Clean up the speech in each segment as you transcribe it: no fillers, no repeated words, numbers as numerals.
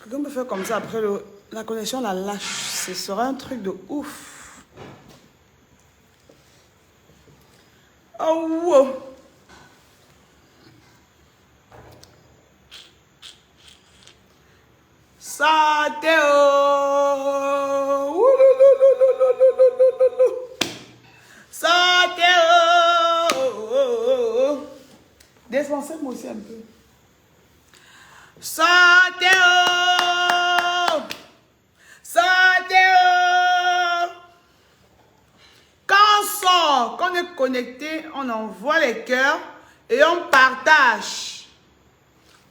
Quelqu'un peut faire comme ça, après la connexion la lâche. Ce sera un truc de ouf. Oh, wow. Santé, oh. Santé, oh. Descendez-moi aussi un peu. Santé, oh. Santé, oh. Quand on sort, quand on est connecté, on envoie les cœurs et on partage.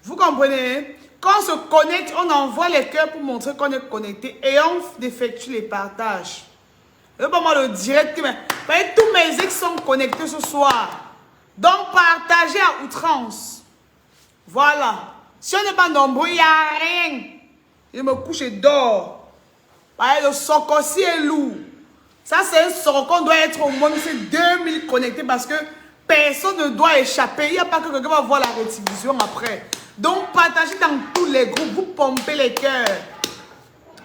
Vous comprenez? Quand on se connecte, on envoie les cœurs pour montrer qu'on est connecté et on effectue les partages. Et pas moi le direct, mais tous mes ex sont connectés ce soir. Donc partagez à outrance. Voilà. Si on n'est pas nombreux, il n'y a rien. Je me couche et dors. Le sokosi est lourd. Ça, c'est un sort qu'on doit être au moins 2000 connectés parce que personne ne doit échapper. Il n'y a pas que quelqu'un va voir la rédivision après. Donc, partagez dans tous les groupes. Vous pompez les cœurs.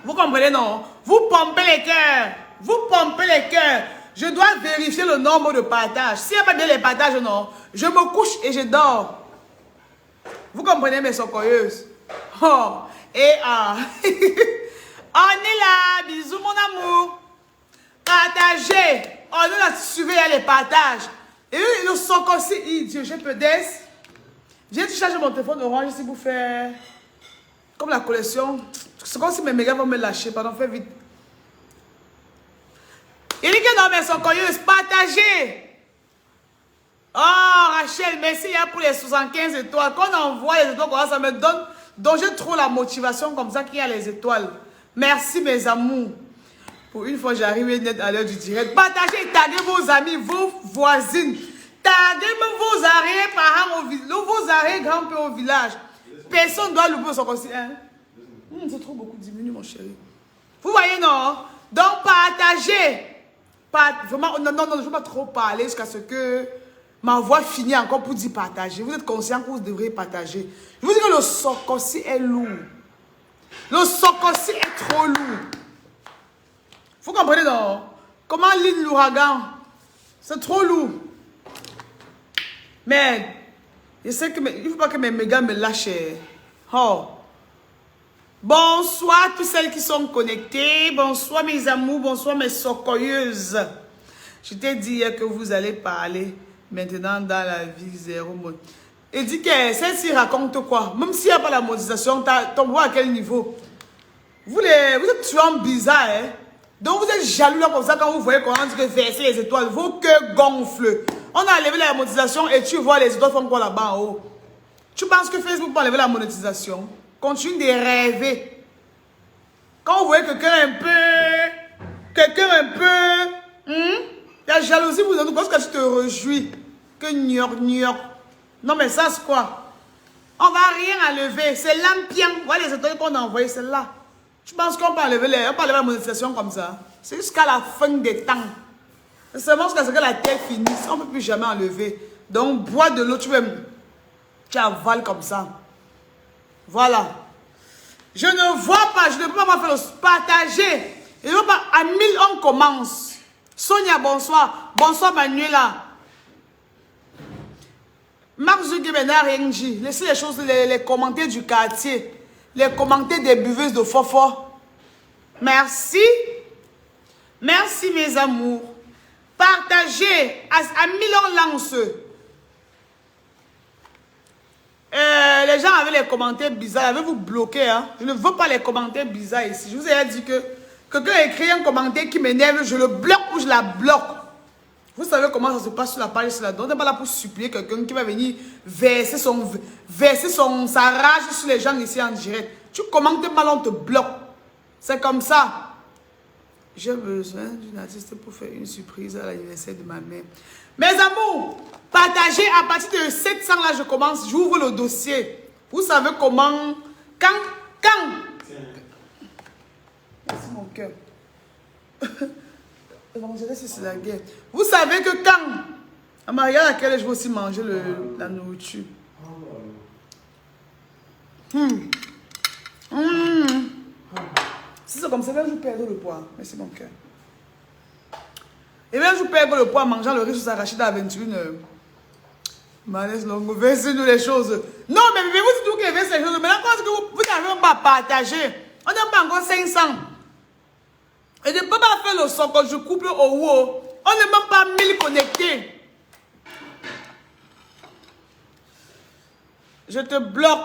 Vous comprenez, non? Vous pompez les cœurs. Vous pompez les cœurs. Je dois vérifier le nombre de partages. S'il n'y a pas bien les partages, non, je me couche et je dors. Vous comprenez, mes socoyeuses? Oh, et ah. On est là. Bisous, mon amour. Partagez. Oh, nous, là, suivez les partages. Et le soco aussi, Dieu, je peux des. J'ai chargé mon téléphone orange si vous faites comme la collection. C'est comme si mes mégas vont me lâcher. Pardon, fais vite. Il dit que non, mais socoyeuses, partagez. Oh, Rachel, merci pour les 75 étoiles. Quand on envoie les étoiles, ça me donne. Donc, j'ai trop la motivation comme ça qu'il y a les étoiles. Merci, mes amours. Pour une fois, j'arrive à l'heure du direct. Partagez, taguez vos amis, vos voisines. Taguez même vos arrière-parents, vos arrière-grands-pères au village. Personne ne doit louper son conseil. Hein? C'est trop beaucoup, diminue, mon chéri. Vous voyez, non? Donc, partagez. Vraiment, non, je ne veux pas trop parler jusqu'à ce que ma voix finisse encore pour dire partager. Vous êtes conscient que vous devriez partager. Je vous dis que le sokosi est lourd. Le sokosi est trop lourd. Vous comprenez, non? Comment l'île l'ouragan? C'est trop lourd. Mais, je sais que il ne faut pas que mes mégas me lâchent. Oh. Bonsoir toutes celles qui sont connectées. Bonsoir mes amours. Bonsoir mes socoyeuses. Je t'ai dit hier que vous allez parler maintenant dans la vie zéro mode. Et dit que celle-ci raconte quoi? Même s'il n'y a pas la monétisation, ton voix à quel niveau? Vous êtes tuants bizarres, hein? Donc vous êtes jaloux là comme ça quand vous voyez qu'on dit que verser les étoiles, vos cœurs gonflent. On a enlevé la monétisation et tu vois les étoiles font quoi là-bas en haut? Tu penses que Facebook peut enlever la monétisation? Continue de rêver. Quand vous voyez quelqu'un un peu, la jalousie vous donne parce que tu te réjouis. Que gnoc. Non mais ça c'est quoi? On va rien enlever. C'est l'ampion. Voilà les étoiles qu'on a envoyées, celle-là. Tu penses qu'on peut enlever la monétisation comme ça? C'est jusqu'à la fin des temps. C'est seulement jusqu'à ce que la terre finisse. On ne peut plus jamais enlever. Donc, bois de l'eau, tu avales comme ça. Voilà. Je ne vois pas, je ne peux pas faire le partager. Je ne veux pas, à 1000 on commence. Sonia, bonsoir. Bonsoir Manuela. Marc Zuckerberg n'a rien dit. Laissez les choses, les commentaires du quartier. Les commentaires des buveuses de fofo. Merci. Merci mes amours. Partagez. À 1000 on lance. Les gens avaient les commentaires bizarres. Avez-vous bloqué? Hein? Je ne veux pas les commentaires bizarres ici. Je vous ai dit que quelqu'un a écrit un commentaire qui m'énerve. Je le bloque ou je la bloque. Vous savez comment ça se passe sur la page. On n'est pas là pour supplier quelqu'un qui va venir verser sa rage sur les gens ici en direct. Tu commentes mal, on te bloque. C'est comme ça. J'ai besoin d'une artiste pour faire une surprise à l'anniversaire de ma mère. Mes amours, partagez à partir de 700 là, je commence, j'ouvre le dossier. Vous savez comment, quand. Merci mon cœur. C'est la guerre. Vous savez que quand, à Maria, à laquelle je vais aussi manger la nourriture. comme ça, je perds le poids. Merci mon cœur. Et bien, je perds le poids en mangeant le riz sur arachide à 21h. Manès longue, versez-nous les choses. Non, mais vous dites tout que versez les choses. Maintenant, quand vous n'avez même pas partagé, on n'a pas encore 500. Et je ne peux pas faire le son quand je couple au haut. On n'est même pas 1000 connectés. Je te bloque.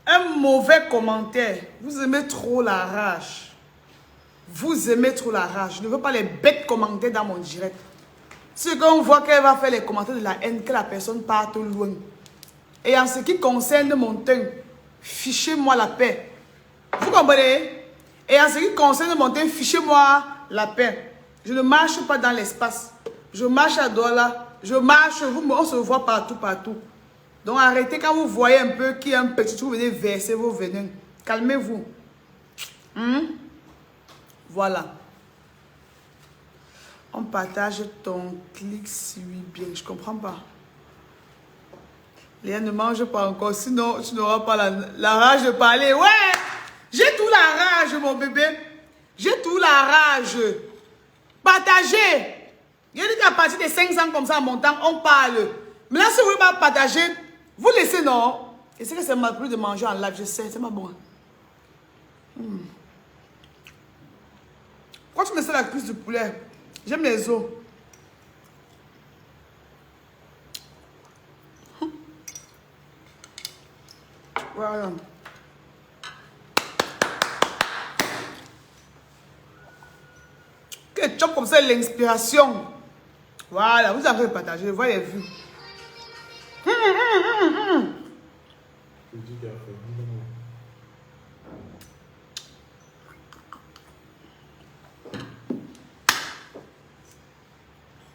Un mauvais commentaire. Vous aimez trop la rage. Vous aimez trop la rage. Je ne veux pas les bêtes commentaires dans mon direct. Si on voit qu'elle va faire les commentaires de la haine, que la personne parte loin. Et en ce qui concerne mon teint, fichez-moi la paix. Vous comprenez? Et en ce qui concerne mon teint, fichez-moi la paix. Je ne marche pas dans l'espace. Je marche à Douala. Je marche, on se voit partout, partout. Donc arrêtez quand vous voyez un peu qu'il y a un petit trou, vous venez verser vos venins. Calmez-vous. Voilà. On partage ton clic si oui bien. Je comprends pas. Léa ne mange pas encore, sinon tu n'auras pas la rage de parler. Ouais, j'ai tout la rage, mon bébé. J'ai tout la rage. Partagez. Il y a dit qu'à partir de 500 comme ça en montant, on parle. Mais là, si vous ne voulez pas partager, vous laissez, non? Et c'est que c'est mal plus de manger en live, je sais, c'est pas bon. Pourquoi tu me sers la cuisse du poulet? J'aime les os. Voilà. Ketchup comme ça, l'inspiration. Voilà, vous avez partagé, voyez les vues.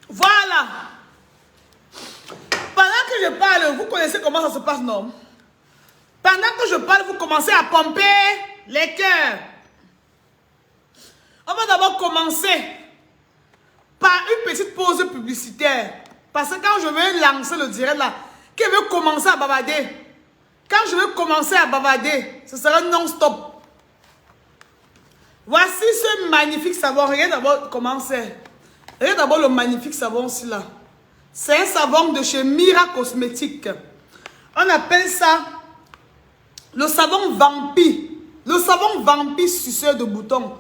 Voilà. Pendant que je parle, vous connaissez comment ça se passe, non? Pendant que je parle, vous commencez à pomper les cœurs. On va d'abord commencer par une petite pause publicitaire. Parce que quand je vais lancer le direct là, qui veut commencer à bavarder, quand je vais commencer à bavarder, ce sera non-stop. Voici ce magnifique savon. Regardez d'abord comment c'est. Regardez d'abord le magnifique savon aussi là. C'est un savon de chez Mira Cosmétiques. On appelle ça le savon vampire. Le savon vampire suceur de boutons.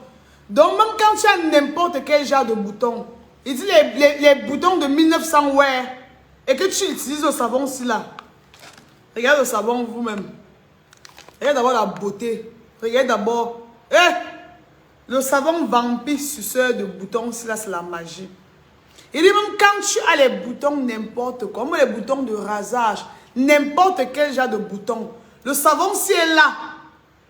Donc même quand tu as n'importe quel genre de bouton, il dit les boutons de 1900 wear et que tu utilises le savon aussi là. Regarde le savon vous-même. Regarde d'abord la beauté. Regarde d'abord. Le savon vampire suceur de boutons, là c'est la magie. Il dit même quand tu as les boutons n'importe quoi, comme les boutons de rasage, n'importe quel genre de bouton, le savon si est là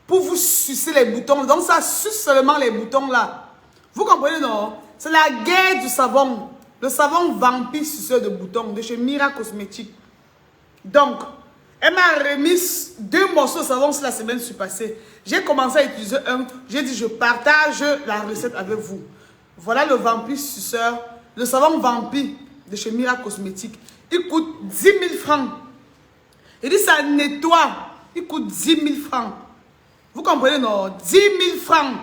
pour vous sucer les boutons. Donc ça suce seulement les boutons là. Vous comprenez non? C'est la guerre du savon. Le savon vampire suceur de boutons de chez Mira Cosmétiques. Donc, elle m'a remis 2 morceaux de savon la semaine passée. J'ai commencé à utiliser un. J'ai dit, je partage la recette avec vous. Voilà le vampire suceur. Le savon vampire de chez Mira Cosmétiques. Il coûte 10 000 francs. Il dit, ça nettoie. Il coûte 10 000 francs. Vous comprenez, non? 10 000 francs.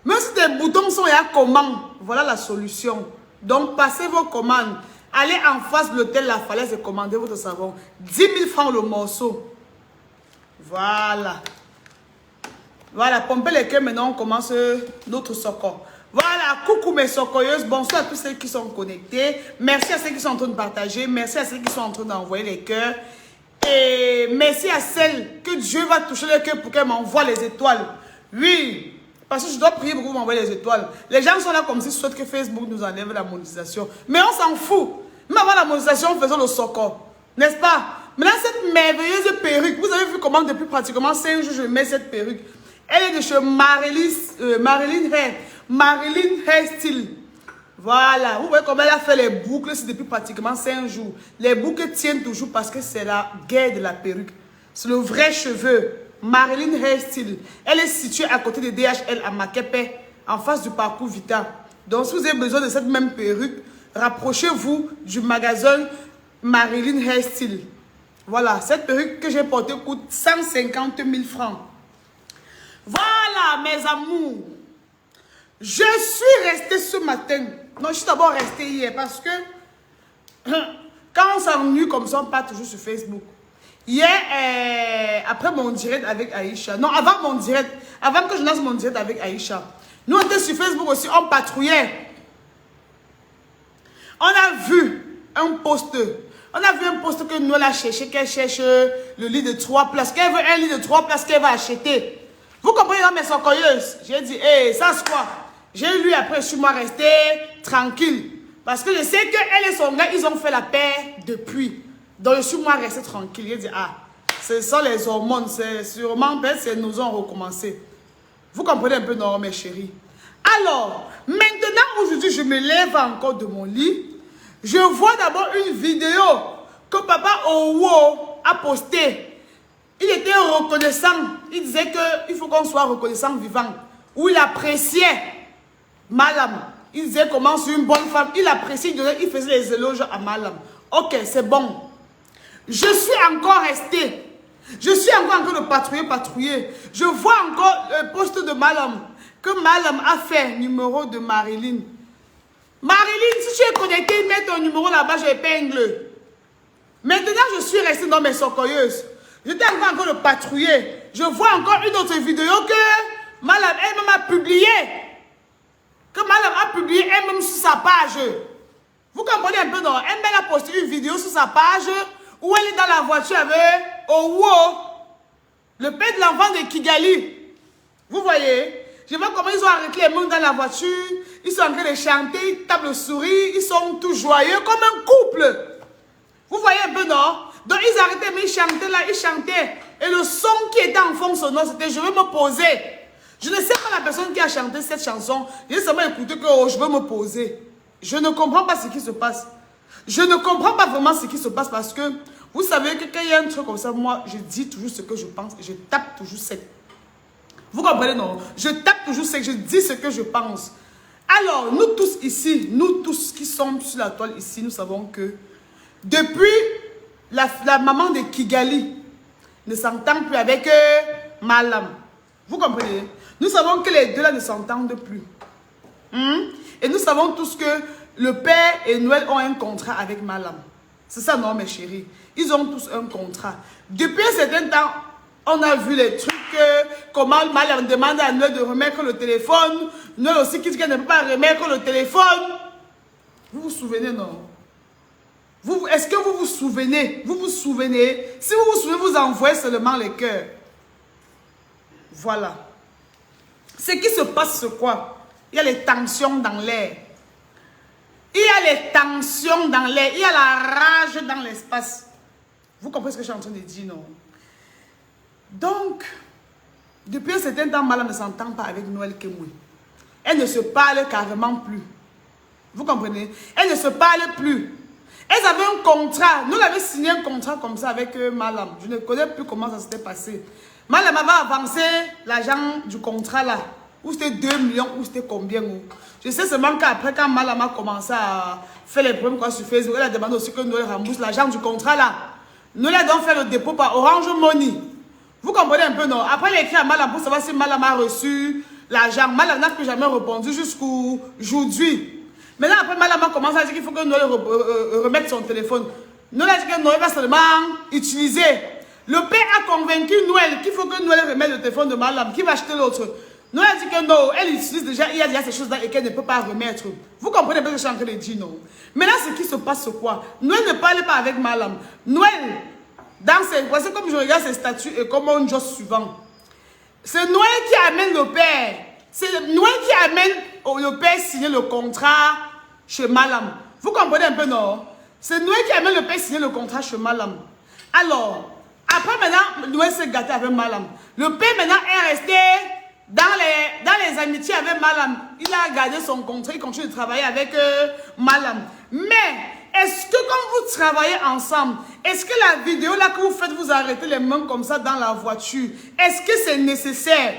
Même si tes boutons sont à commande, voilà la solution. Donc, passez vos commandes. Allez en face de l'hôtel La Falaise et commandez votre savon. 10 000 francs le morceau. Voilà. Voilà, pompez les cœurs. Maintenant, on commence notre socor. Voilà, coucou mes socoyeuses. Bonsoir à tous ceux qui sont connectés. Merci à ceux qui sont en train de partager. Merci à ceux qui sont en train d'envoyer les cœurs. Et merci à celles que Dieu va toucher le cœur pour qu'elles m'envoient les étoiles. Oui. Parce que je dois prier pour que vous m'envoyez les étoiles. Les gens sont là comme s'ils souhaitent que Facebook nous enlève la monétisation. Mais on s'en fout. Même avant la monétisation, faisons le socor. N'est-ce pas? Maintenant, cette merveilleuse perruque, vous avez vu comment depuis pratiquement 5 jours je mets cette perruque. Elle est de chez Marilyn Hair Style. Voilà. Vous voyez comment elle a fait les boucles depuis pratiquement 5 jours. Les boucles tiennent toujours parce que c'est la guerre de la perruque. C'est le vrai cheveu. Marilyn Hair Style. Elle est située à côté de DHL à Makepe, en face du parcours Vita. Donc, si vous avez besoin de cette même perruque, rapprochez-vous du magasin Marilyn Hair Style. Voilà, cette perruque que j'ai portée coûte 150 000 francs. Voilà, mes amours. Je suis restée ce matin. Non, je suis d'abord restée hier parce que quand on s'ennuie comme ça, on part toujours sur Facebook. Hier, après mon direct avec Aïcha, non, avant mon direct, avant que je lance mon direct avec Aïcha, nous on était sur Facebook aussi, on patrouillait. On a vu un post. On a vu un post que nous a cherché, qu'elle cherche le lit de 3 places, qu'elle veut un lit de 3 places qu'elle va acheter. Vous comprenez, mais sont curieuse. J'ai dit, hé, ça c'est quoi? J'ai lu après, je suis moi resté tranquille. Parce que je sais qu'elle et son gars, ils ont fait la paix depuis. Donc je suis moi resté tranquille. J'ai dit, ah, ce sont les hormones, c'est sûrement, c'est nous ont recommencé. Vous comprenez un peu, non, mes chéris? Alors, maintenant, aujourd'hui, je me lève encore de mon lit. Je vois d'abord une vidéo que Papa Owo a postée. Il était reconnaissant. Il disait qu'il faut qu'on soit reconnaissant vivant. Où il appréciait Malam. Il disait comment c'est une bonne femme. Il appréciait, il faisait les éloges à Malam. Ok, c'est bon. Je suis encore resté. Je suis encore en train de patrouiller. Je vois encore le poste de Malam. Que Malam a fait numéro de Marilyn. Marilyn, si tu es connecté, mets ton numéro là-bas, j'épingle. Maintenant, je suis restée dans mes socoyeuses. J'étais encore en train de patrouiller. Je vois encore une autre vidéo que Malam elle-même a publié. Que Malam a publié elle-même sur sa page. Vous comprenez un peu, non? Elle-même a posté une vidéo sur sa page où elle est dans la voiture avec Owo, le père de l'enfant de Kigali. Vous voyez? Je vois comment ils ont arrêté les gens dans la voiture. Ils sont en train de chanter, ils tapent le sourire, ils sont tous joyeux comme un couple. Vous voyez un peu, non? Donc ils arrêtaient, mais ils chantaient là, ils chantaient. Et le son qui était en fond sonore, c'était « Je veux me poser ». Je ne sais pas la personne qui a chanté cette chanson. J'ai seulement écouté que oh, « Je veux me poser ». Je ne comprends pas ce qui se passe. Je ne comprends pas vraiment ce qui se passe parce que vous savez que quand il y a un truc comme ça, moi, je dis toujours ce que je pense et je tape toujours sec. Vous comprenez, non? Je tape toujours sec, je dis ce que je pense. Alors, nous tous ici, nous tous qui sommes sur la toile ici, nous savons que depuis la maman de Kigali ne s'entend plus avec Malam. Vous comprenez? Nous savons que les deux là ne s'entendent plus. Et nous savons tous que le père et Noël ont un contrat avec Malam. C'est ça, non, mes chéris? Ils ont tous un contrat. Depuis un certain temps, on a vu les trucs, comment Malam demande à Noël de remettre le téléphone. Noël aussi qui dit qu'elle ne peut pas remettre le téléphone. Vous vous souvenez, non? Est-ce que vous vous souvenez? Vous vous souvenez? Si vous vous souvenez, vous envoyez seulement les cœurs. Voilà. Ce qui se passe, c'est quoi? Il y a les tensions dans l'air. Il y a les tensions dans l'air. Il y a la rage dans l'espace. Vous comprenez ce que je suis en train de dire, non? Donc, depuis un certain temps, Malam ne s'entend pas avec Noël Kemoui. Elle ne se parle carrément plus. Vous comprenez? Elle ne se parle plus. Elles avaient un contrat. Nous avions signé un contrat comme ça avec Malam. Je ne connais plus comment ça s'était passé. Malam avait avancé l'argent du contrat là. Ou c'était 2 millions, ou c'était combien. Je sais seulement qu'après, quand Malam a commencé à faire les problèmes sur Facebook, elle a demandé aussi que Noël rembourse l'argent du contrat là. Noël a donc fait le dépôt par Orange Money. Vous comprenez un peu, non? Après, elle a écrit à Malam pour savoir si Malam a reçu l'argent. Malam n'a plus jamais répondu jusqu'aujourd'hui. Maintenant, après, Malam a commencé à dire qu'il faut que Noël remette son téléphone. Noël a dit que Noël va seulement utiliser. Le père a convaincu Noël qu'il faut que Noël remette le téléphone de Malam. Qui va acheter l'autre? Noël a dit que non, elle utilise déjà, il y a déjà ces choses-là et qu'elle ne peut pas remettre. Vous comprenez bien ce que je suis en train de dire, non? Maintenant, ce qui se passe, c'est quoi? Noël ne parle pas avec Malam. Noël, voici comme je regarde ses statuts et comme on joue souvent. C'est Noël qui amène le père. C'est Noël qui amène le père signer le contrat chez Malam. Vous comprenez un peu, non? C'est Noël qui amène le père signer le contrat chez Malam. Alors, après maintenant, Noël s'est gâté avec Malam. Le père maintenant est resté dans les amitiés avec Malam. Il a gardé son contrat, il continue de travailler avec Malam. Mais, est-ce que quand vous travaillez ensemble, est-ce que la vidéo là que vous faites, vous arrêtez les mains comme ça dans la voiture, est-ce que c'est nécessaire?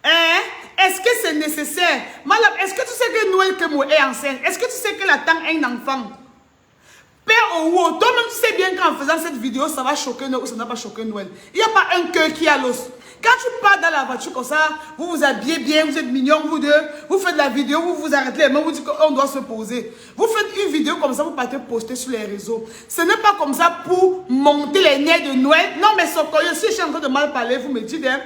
Hein? Est-ce que c'est nécessaire? Malam, est-ce que tu sais que Noël Kemoui est enceinte? Est-ce que tu sais qu'elle attend un enfant? Père Owo, toi-même tu sais bien qu'en faisant cette vidéo, ça va choquer Noël ou ça n'a pas choqué Noël. Il n'y a pas un cœur qui a l'os. Quand tu pars dans la voiture comme ça, vous vous habillez bien, vous êtes mignons, vous deux, vous faites la vidéo, vous vous arrêtez les mains, vous dites qu'on doit se poser. Vous faites une vidéo comme ça, vous partez poster sur les réseaux. Ce n'est pas comme ça pour monter les nerfs de Noël. Non, mais Sokoyo, si je suis en train de mal parler, vous me dites, hein.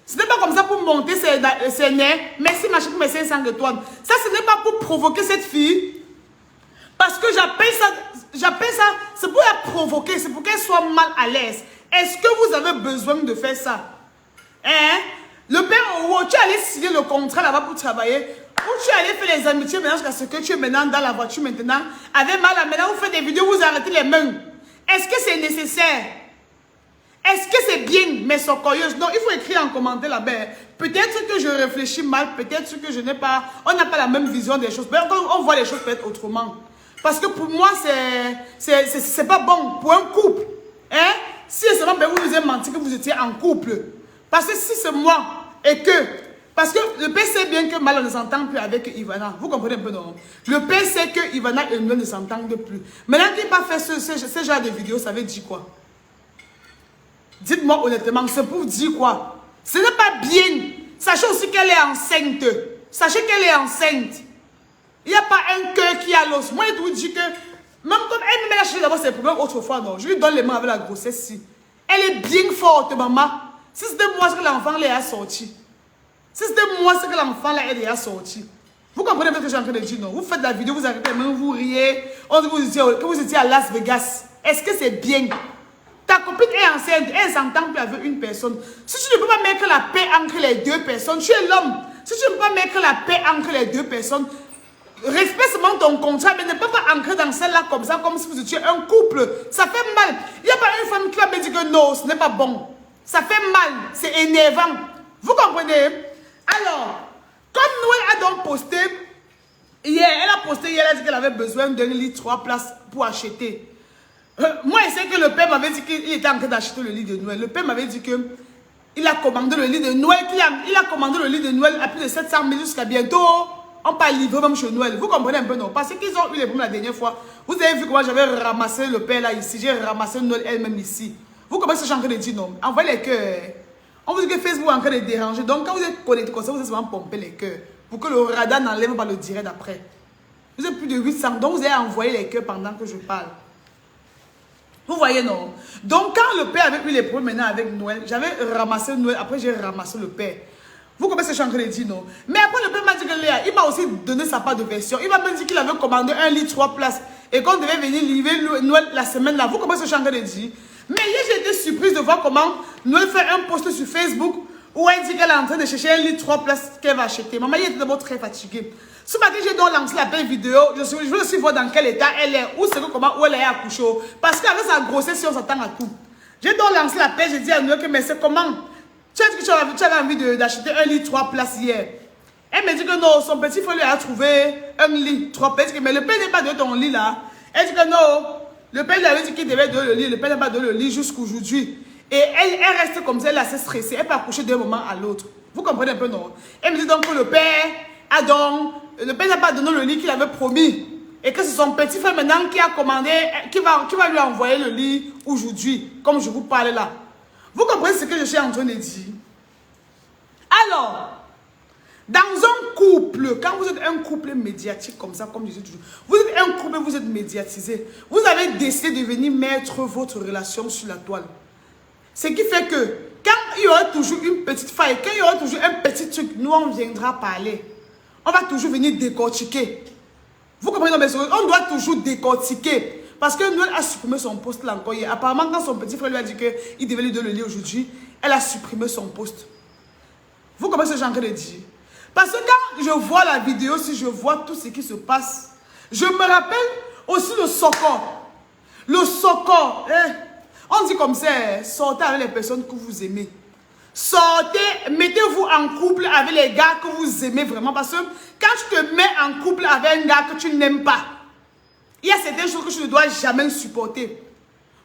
Ce n'est pas comme ça pour monter ses nerfs. Merci ma chérie pour mes 500 étoiles. Ça, ce n'est pas pour provoquer cette fille. Parce que j'appelle ça, c'est pour la provoquer, c'est pour qu'elle soit mal à l'aise. Est-ce que vous avez besoin de faire ça? Hein? Le père Owo, tu es allé signer le contrat là-bas pour travailler, ou tu es allé faire les amitiés maintenant jusqu'à ce que tu es maintenant dans la voiture maintenant, avec mal à maintenant, vous faites des vidéos, vous arrêtez les mains. Est-ce que c'est nécessaire? Est-ce que c'est bien, mes sokoyeuses? Non, il faut écrire en commentaire là-bas. Peut-être que je réfléchis mal, peut-être que je n'ai pas, on n'a pas la même vision des choses. On voit les choses peut-être autrement. Parce que pour moi, c'est pas bon pour un couple. Hein? Si seulement vous nous avez menti que vous étiez en couple. Parce que si c'est moi et que... Parce que le père sait bien que Mal ne s'entend plus avec Ivana. Vous comprenez un peu, non? Le père sait que Ivana et Noël ne s'entendent plus. Maintenant qu'il n'a pas fait ce genre de vidéo, ça veut dire quoi? Dites-moi honnêtement, c'est pour dire quoi? Ce n'est pas bien. Sachez aussi qu'elle est enceinte. Sachez qu'elle est enceinte. Il n'y a pas un cœur qui a l'os. Moi, je vous dis que, même comme elle a cherché d'abord ses problèmes autrefois, non, je lui donne les mains avec la grossesse-ci. Elle est bien forte, maman. Si c'était moi, ce que l'enfant là a sorti. Si c'était moi, ce que l'enfant là a sorti. Vous comprenez ce que je suis en train de dire, non? Vous faites la vidéo, vous arrêtez les mains, vous riez. On dit que vous étiez à Las Vegas. Est-ce que c'est bien? Ta copine est enceinte, elle s'entend plus avec une personne. Si tu ne peux pas mettre la paix entre les deux personnes, tu es l'homme. Si tu ne peux pas mettre la paix entre les deux personnes, respecte seulement ton contrat, mais ne peux pas ancrer dans celle-là comme ça, comme si vous étiez un couple. Ça fait mal. Il n'y a pas une femme qui va me dire que non, ce n'est pas bon. Ça fait mal, c'est énervant. Vous comprenez? Alors, comme Noël a donc posté, hier, elle a dit qu'elle avait besoin d'un lit 3 places pour acheter. Moi, je sais que le père m'avait dit qu'il était en train d'acheter le lit de Noël. Le père m'avait dit qu'il a commandé le lit de Noël, il a commandé le lit de Noël à plus de 700 000 jusqu'à bientôt. On peut livrer même chez Noël. Vous comprenez un peu, non? Parce qu'ils ont eu les problèmes la dernière fois. Vous avez vu comment j'avais ramassé le père là ici. J'ai ramassé Noël elle-même ici. Vous comprenez ce que je suis en train de dire, non? Envoyez les cœurs. On vous dit que Facebook est en train de déranger. Donc, quand vous êtes connecté comme ça, vous êtes souvent pomper les cœurs. Pour que le radar n'enlève pas le direct d'après. Vous êtes plus de 800. Donc, vous avez envoyé les cœurs pendant que je parle. Vous voyez, non? Donc, quand le père avait eu les problèmes maintenant avec Noël, j'avais ramassé Noël. Après, j'ai ramassé le père. Vous comprenez ce que je suis en train de dire, non? Mais après, le père m'a dit que Léa, il m'a aussi donné sa part de version. Il m'a même dit qu'il avait commandé un lit 3 places et qu'on devait venir livrer Noël la semaine là. Vous comprenez ce que je suis en train de dire? Mais hier, j'ai été surprise de voir comment Noël fait un post sur Facebook où elle dit qu'elle est en train de chercher un lit 3 places qu'elle va acheter. Maman, elle était d'abord très fatiguée. Ce matin, j'ai donc lancé la belle vidéo. Je veux aussi voir dans quel état elle est, où elle est accouchée. Parce qu'avec sa grossesse, on s'attend à tout. J'ai donc lancé la paix, j'ai dit à Noël que mais c'est comment? Tu as dit que tu avais envie d'acheter un lit 3 places hier. Elle me dit que non, son petit frère lui a trouvé un lit 3 places. Mais le père n'est pas de ton lit là. Elle dit que non. Le père lui avait dit qu'il devait donner le lit. Le père n'a pas donné le lit jusqu'aujourd'hui. Et elle reste comme ça, elle est assez stressée. Elle peut accoucher d'un moment à l'autre. Vous comprenez un peu, non? Elle me dit donc que le père n'a pas donné le lit qu'il avait promis. Et que c'est son petit frère maintenant qui a commandé, qui va lui envoyer le lit aujourd'hui. Comme je vous parle là. Vous comprenez ce que je suis en train de dire? Alors, dans un couple, quand vous êtes un couple médiatique comme ça, comme je dis toujours, vous êtes un couple, vous êtes médiatisé, vous avez décidé de venir mettre votre relation sur la toile. Ce qui fait que, quand il y aura toujours une petite faille, quand il y aura toujours un petit truc, nous on viendra parler. On va toujours venir décortiquer. Vous comprenez? On doit toujours décortiquer. Parce que Noël a supprimé son poste là encore hier. Apparemment, quand son petit frère lui a dit qu'il devait lui donner le lit aujourd'hui, elle a supprimé son poste. Vous comprenez ce que j'ai en train de dire? Parce que quand je vois la vidéo, si je vois tout ce qui se passe, je me rappelle aussi le socor. Le socor. On dit comme ça, sortez avec les personnes que vous aimez. Sortez, mettez-vous en couple avec les gars que vous aimez vraiment. Parce que quand tu te mets en couple avec un gars que tu n'aimes pas, il y a certaines choses que tu ne dois jamais supporter.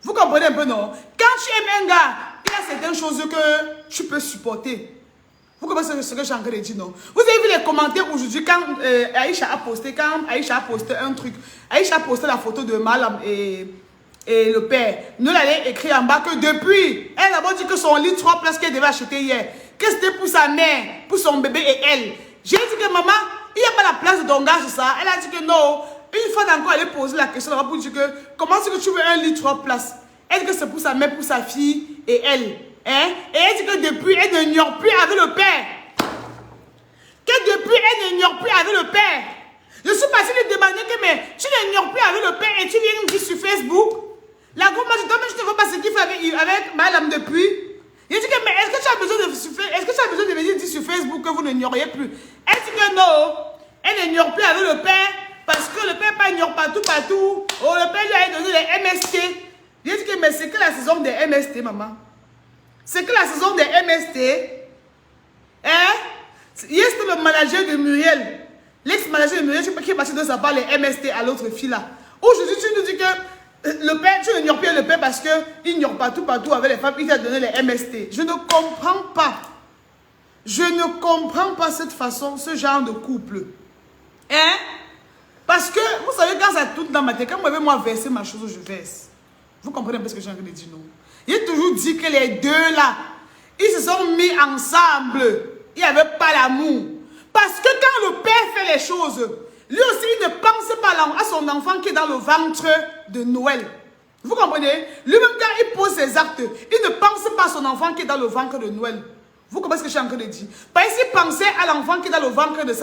Vous comprenez un peu, non? Quand tu aimes un gars, il y a certaines choses que tu peux supporter. Vous comprenez ce que j'ai en train de dire, non? Vous avez vu les commentaires aujourd'hui quand Aïcha a posté un truc. Aïcha a posté la photo de Malam et et le père. Nous allait écrire en bas que depuis, elle a d'abord dit que son lit 3 places qu'elle devait acheter hier, que c'était pour sa mère, pour son bébé et elle. J'ai dit que maman, il n'y a pas la place de dongage sur ça. Elle a dit que non. Une fois encore, elle a posé la question pour dire que comment est-ce que tu veux un lit 3 places? Elle dit que c'est pour sa mère, pour sa fille et elle. Hein? Et elle dit que depuis, elle n'ignore plus avec le père. Que depuis, elle n'ignore plus avec le père. Je suis passée lui demander que mais tu n'ignores plus avec le père et tu viens nous dire sur Facebook. La gomme m'a dit, mais je ne veux pas ce qu'il fait avec madame depuis. Il dit que mais est-ce que tu as besoin de venir dire sur Facebook que vous n'ignoriez plus? Elle dit que non, elle n'ignore plus avec le père parce que le père ignore partout. Oh, le père lui a donné les MST. Il dit que mais c'est que la saison des MST, maman. C'est que la saison des MST. Hein? Hier, c'était le manager de Muriel. L'ex-manager de Muriel, qui est passé de sa part les MST à l'autre fille là. Aujourd'hui, tu nous dis que le père, tu n'ignores plus le père parce qu'il ignore partout avec les femmes, il t'a donné les MST. Je ne comprends pas. Je ne comprends pas cette façon, ce genre de couple. Hein? Parce que, vous savez, quand ça tourne dans ma tête, quand moi verser ma chose, je verse. Vous comprenez un peu ce que j'ai envie de dire, non? Il a toujours dit que les deux là, ils se sont mis ensemble. Il n'y avait pas l'amour. Parce que quand le père fait les choses, lui aussi, il ne pense pas à son enfant qui est dans le ventre de Noël. Vous comprenez? Lui-même, quand il pose ses actes, il ne pense pas à son enfant qui est dans le ventre de Noël. Vous comprenez ce que je suis en train de dire? Parce qu'il pensait à l'enfant qui est dans le ventre de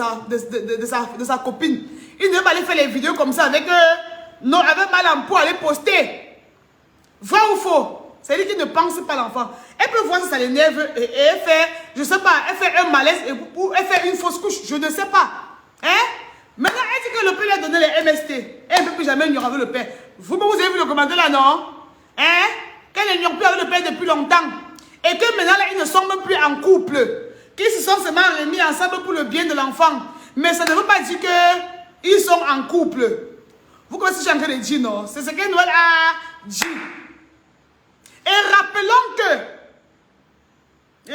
sa copine. Il ne va pas aller faire les vidéos comme ça avec madame pour aller poster. Vrai ou faux? C'est lui qui ne pense pas à l'enfant. Elle peut voir si ça l'énerve et elle fait, je ne sais pas, elle fait un malaise ou elle fait une fausse couche. Je ne sais pas. Hein? Maintenant, elle dit que le père lui a donné les MST. Elle ne peut plus jamais ignorer avec le père. Vous avez vu le commentaire là, non? Hein? Qu'elle n'ignore plus avec le père depuis longtemps. Et que maintenant, là, ils ne sont même plus en couple. Qu'ils se sont seulement remis ensemble pour le bien de l'enfant. Mais ça ne veut pas dire qu'ils sont en couple. Vous connaissez ce que je suis en train de dire, non? C'est ce que Noël a dit. Et rappelons que...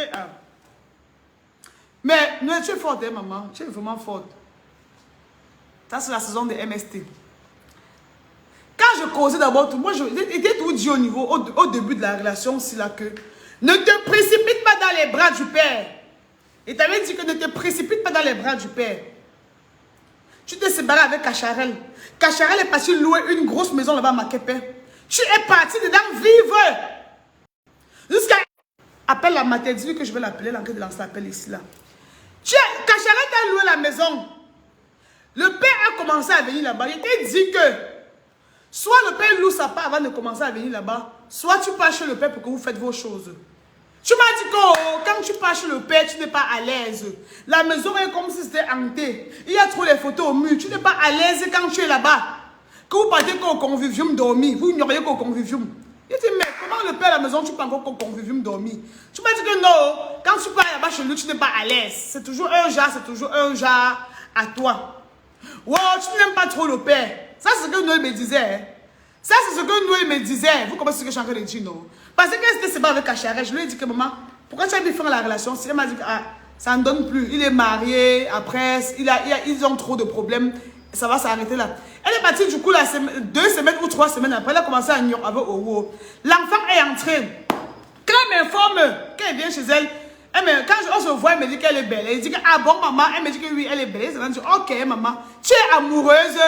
Mais Noël, tu es forte, hein, maman. Tu es vraiment forte. Ça, c'est la saison des MST. Quand je causais d'abord tout, moi, j'étais tout dit au début de la relation, aussi là que ne te précipite pas dans les bras du père. Et tu avais dit que ne te précipite pas dans les bras du père. Tu t'es séparé avec Cacharel. Cacharel est parti louer une grosse maison là-bas à Maképé. Tu es parti dedans vivre. Jusqu'à... Appelle la matin, dis-lui que je vais l'appeler, l'enquête de l'appel ici là. Cacharel t'a loué la maison. Le père a commencé à venir là-bas. Il t'a dit que soit le père loue sa part avant de commencer à venir là-bas, soit tu pars chez le père pour que vous faites vos choses. Tu m'as dit que quand tu pars chez le père, tu n'es pas à l'aise. La maison est comme si c'était hantée. Il y a trop les photos au mur. Tu n'es pas à l'aise quand tu es là-bas. Que vous partez qu'au convivium dormir, vous ignorez qu'au convivium. Il dit, mais comment le père à la maison, tu pars encore qu'au convivium dormir? Tu m'as dit que non, quand tu pars là-bas chez lui, tu n'es pas à l'aise. C'est toujours un genre à toi. Wow, tu n'aimes pas trop le père. Ça, c'est ce que Noël me disait. Hein. Ça, c'est ce que Noël me disait. Vous comprenez ce que je suis en train de dire, non? Parce que c'était séparé avec Cacharel, je lui ai dit que maman, pourquoi tu as mis fin à la relation? Elle m'a dit que ça ne donne plus. Il est marié, après, ils ont trop de problèmes. Ça va s'arrêter là. Elle est partie du coup, 2 semaines ou 3 semaines après, elle a commencé à ignorer avec Owo. L'enfant est entré. Quand elle m'informe, quand elle vient chez elle, quand on se voit, elle me dit qu'elle est belle. Elle dit que, ah bon, maman, elle me dit que oui, elle est belle. Elle dit, ok, maman, tu es amoureuse.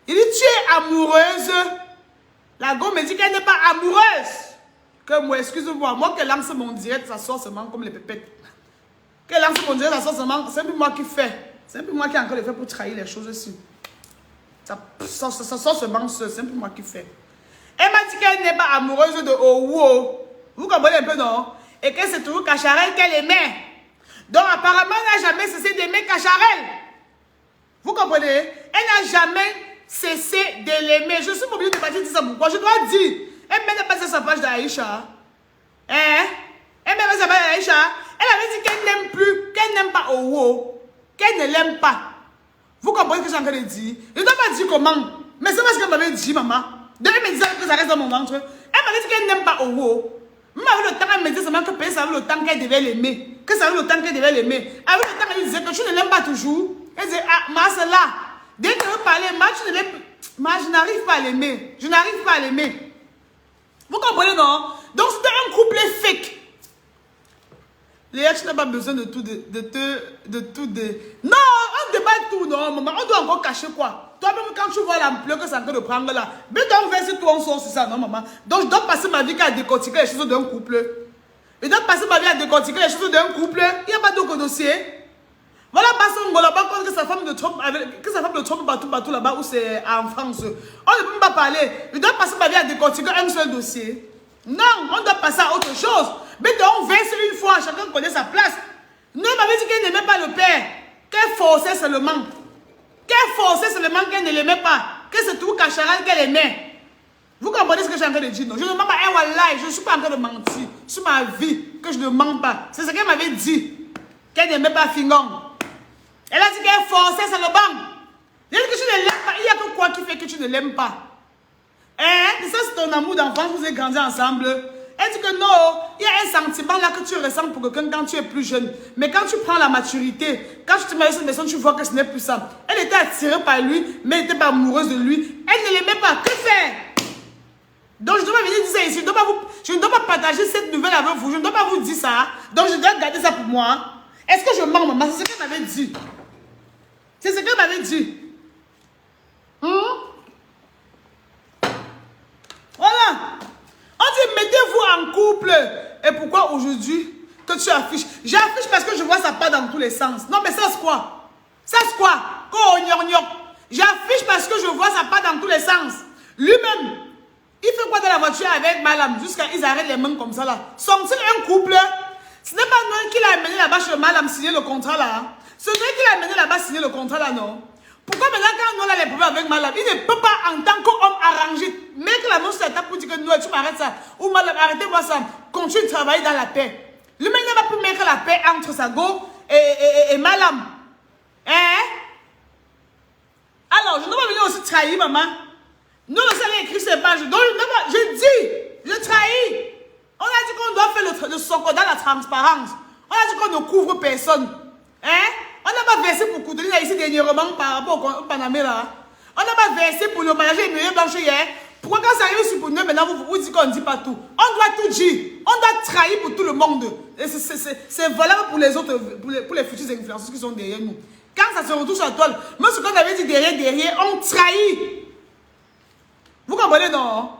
Il dit, tu es amoureuse. La go me dit qu'elle n'est pas amoureuse. Que moi, excuse-moi, moi qui lance mon direct, ça sort seulement comme les pépettes. Qu'elle lance mon direct, ça sort seulement, c'est un peu moi qui fais. C'est un peu moi qui ai encore le fait pour trahir les choses aussi. Ça sort seulement seul, c'est un peu moi qui fais. Elle m'a dit qu'elle n'est pas amoureuse de Owo. Vous comprenez un peu, non? Et que c'est toujours Cacharel qu'elle aimait. Donc apparemment, elle n'a jamais cessé d'aimer Cacharel. Vous comprenez? Elle n'a jamais cessé de l'aimer. Je suis obligée de partir dire ça pourquoi. Je dois dire. Elle m'a passé sa page d'Aïcha. Hein? Elle m'a passé sa page d'Aïcha. Elle avait dit qu'elle n'aime plus, qu'elle n'aime pas Owo. Qu'elle ne l'aime pas. Vous comprenez ce que j'ai en train de dire? Je ne dois pas dire comment. Mais c'est parce qu'elle m'avait dit, maman. Elle me disait que ça reste dans mon ventre. Elle m'avait dit qu'elle n'aime pas Owo. Même avec le temps, elle me disait seulement que ça avait le temps qu'elle devait l'aimer. Que ça avait le temps qu'elle devait l'aimer. Avec le temps, elle disait que tu ne l'aimes pas toujours. Elle disait, ah, ma c'est là. Dès qu'elle veut parler, ma, tu ne l'aimes Mais je n'arrive pas à l'aimer. Je n'arrive pas à l'aimer. Vous comprenez, non? Donc, c'était un couple fake. Léa, tu n'as pas besoin de tout, Non, on débat tout, non, maman. On doit encore cacher quoi? Toi-même, quand tu vois l'ampleur que c'est en train de prendre là, mais donc, verser tout en sauce, c'est ça, non, maman? Donc, je dois passer ma vie à décortiquer les choses d'un couple. Je dois passer ma vie à décortiquer les choses d'un couple. Il n'y a pas d'autre dossier. Voilà, parce qu'on là-bas, que sa femme de trompe partout là-bas, où c'est en France. On ne peut même pas parler. Je dois passer ma vie à décortiquer un seul dossier. Non, on doit passer à autre chose. Mais on verse une fois, chacun connaît sa place. Non, elle m'avait dit qu'elle n'aimait pas le père. Qu'elle forçait seulement. Qu'elle forçait seulement qu'elle ne l'aimait pas. Que c'est tout Kacharan qu'elle aimait. Vous comprenez ce que je suis en train de dire, non? Je ne mens pas, je ne suis pas en train de mentir sur ma vie, que je ne mens pas. C'est ce qu'elle m'avait dit. Qu'elle n'aimait pas Fingon. Elle a dit qu'elle forçait seulement. Elle a dit que tu ne l'aimes pas. Il n'y a que quoi qui fait que tu ne l'aimes pas. Hein? Ça, c'est ton amour d'enfance, vous avez grandi ensemble. Elle dit que non, il y a un sentiment là que tu ressens pour quelqu'un quand tu es plus jeune. Mais quand tu prends la maturité, quand tu te mets sur cette personne, tu vois que ce n'est plus ça. Elle était attirée par lui, mais elle n'était pas amoureuse de lui. Elle ne l'aimait pas. Que faire? Donc je ne dois pas venir dire ça ici. Je ne dois pas partager cette nouvelle avec vous. Je ne dois pas vous dire ça. Donc je dois garder ça pour moi. Est-ce que je mens, maman? C'est ce qu'elle m'avait dit. C'est ce qu'elle m'avait dit. Voilà. On dit, mettez-vous en couple. Et pourquoi aujourd'hui que tu affiches? J'affiche parce que je vois ça pas dans tous les sens. Non, mais ça c'est quoi? Ça c'est quoi? J'affiche parce que je vois ça pas dans tous les sens. Lui-même, il fait quoi dans la voiture avec Malam jusqu'à ils arrêtent les mains comme ça là? Sont-ils un couple? Ce n'est pas Noël qui l'a amené là-bas chez Malam signer le contrat là. C'est Noël qui l'a amené là-bas signer le contrat là, non? Pourquoi maintenant quand Noël a les problèmes avec Malam, il ne peut pas en tant qu'homme arrangé mettre la main sur la table pour dire que Noël, tu m'arrêtes ça. Ou Malam, arrêtez-moi ça. Continue de travailler dans la paix. Lui-même n'a pas pu mettre la paix entre Sago et Malam. Hein? Alors, je ne dois pas venir aussi trahir, maman. Nous, le seul écrit ces pages. Donc, je dis, je trahis. On a dit qu'on doit faire le soco dans la transparence. On a dit qu'on ne couvre personne. Hein? On n'a pas versé pour Koutouni ici dernièrement par rapport au Panamé là. On n'a pas versé pour le mariage et le blanche hier. Pourquoi quand ça arrive sur pour nous, maintenant vous dites qu'on ne dit pas tout? On doit tout dire. On doit trahir pour tout le monde. C'est valable pour les autres, pour les futurs influenceurs qui sont derrière nous. Quand ça se retrouve sur la toile, même ce qu'on avait dit derrière, on trahit. Vous comprenez, non?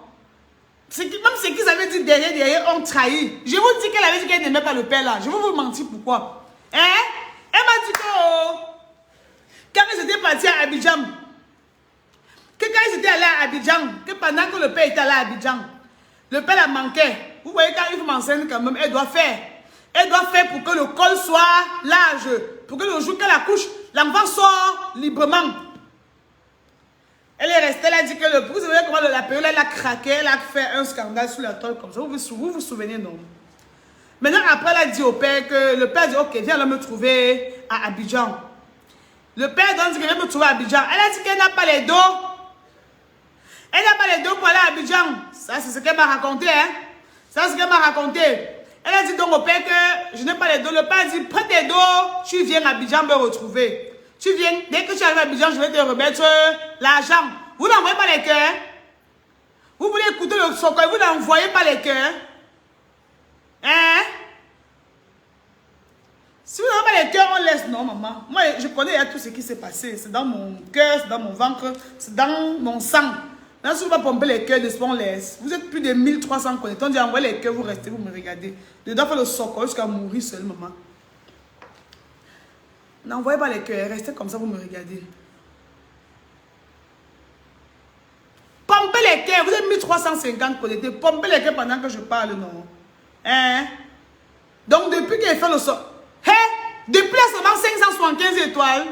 Même ce qu'ils avaient dit derrière, on trahit. Je vous dis qu'elle avait dit qu'elle n'aimait pas le père là. Je vais vous mentir pourquoi. Hein? Elle m'a dit que quand ils étaient partis à Abidjan, que quand ils étaient allés à Abidjan, que pendant que le père était allé à Abidjan, le père la manquait. Vous voyez, quand il m'enseigne quand même, elle doit faire. Elle doit faire pour que le col soit large. Pour que le jour qu'elle accouche, l'enfant sort librement. Elle est restée, elle a dit que vous savez comment la période, elle a craqué, elle a fait un scandale sous la toile comme ça. Vous vous souvenez, non? Maintenant, après, elle a dit au père que le père dit, ok, viens là me trouver à Abidjan. Le père donc dit qu'il vient me trouver à Abidjan. Elle a dit qu'elle n'a pas les dos. Elle n'a pas les dos pour aller à Abidjan. Ça, c'est ce qu'elle m'a raconté, hein. Ça, c'est ce qu'elle m'a raconté. Elle a dit donc au père que je n'ai pas les dos. Le père a dit, prends tes dos, tu viens à Abidjan me retrouver. Tu viens, dès que tu arrives à Abidjan, je vais te remettre l'argent. Vous n'envoyez pas les cœurs. Vous voulez écouter le socle, vous n'envoyez pas les cœurs. Hein? Si vous n'avez pas les cœurs, on laisse. Non, maman. Moi, je connais tout ce qui s'est passé. C'est dans mon cœur, c'est dans mon ventre, c'est dans mon sang. Là, si vous ne pouvez pas pomper les cœurs, on laisse. Vous êtes plus de 1300 connectés. On dit envoyez les cœurs, vous restez, vous me regardez. Je dois faire le socle jusqu'à mourir seul, maman. N'envoyez pas les cœurs, restez comme ça, vous me regardez. Pompez les cœurs, vous êtes 1350 connectés. Pompez les cœurs pendant que je parle, non? Hein? Donc, depuis qu'elle fait le sol, hey, depuis seulement 575 étoiles,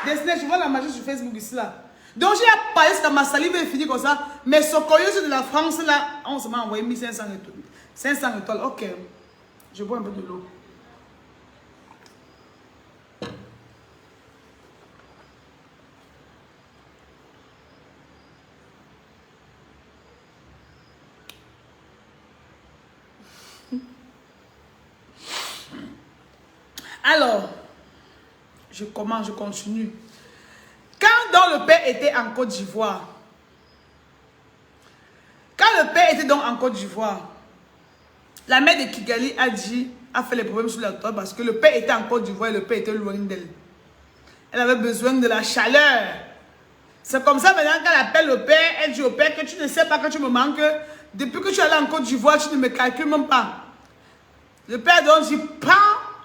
Destinée, je vois la magie sur Facebook ici, là. Donc, j'ai parlé, c'est dans ma salive est fini comme ça. Mais Sokoyos de la France, là, on se m'a envoyé 1500 étoiles. 500 étoiles, ok. Je bois un peu de l'eau. Alors, je continue. Quand donc le père était en Côte d'Ivoire, Quand le père était donc en Côte d'Ivoire, la mère de Kigali a fait les problèmes sur la toile parce que le père était en Côte d'Ivoire et le père était loin d'elle. Elle avait besoin de la chaleur. C'est comme ça maintenant qu'elle appelle le père, elle dit au père que tu ne sais pas que tu me manques. Depuis que tu es allé en Côte d'Ivoire, tu ne me calcules même pas. Le père donc dit, prends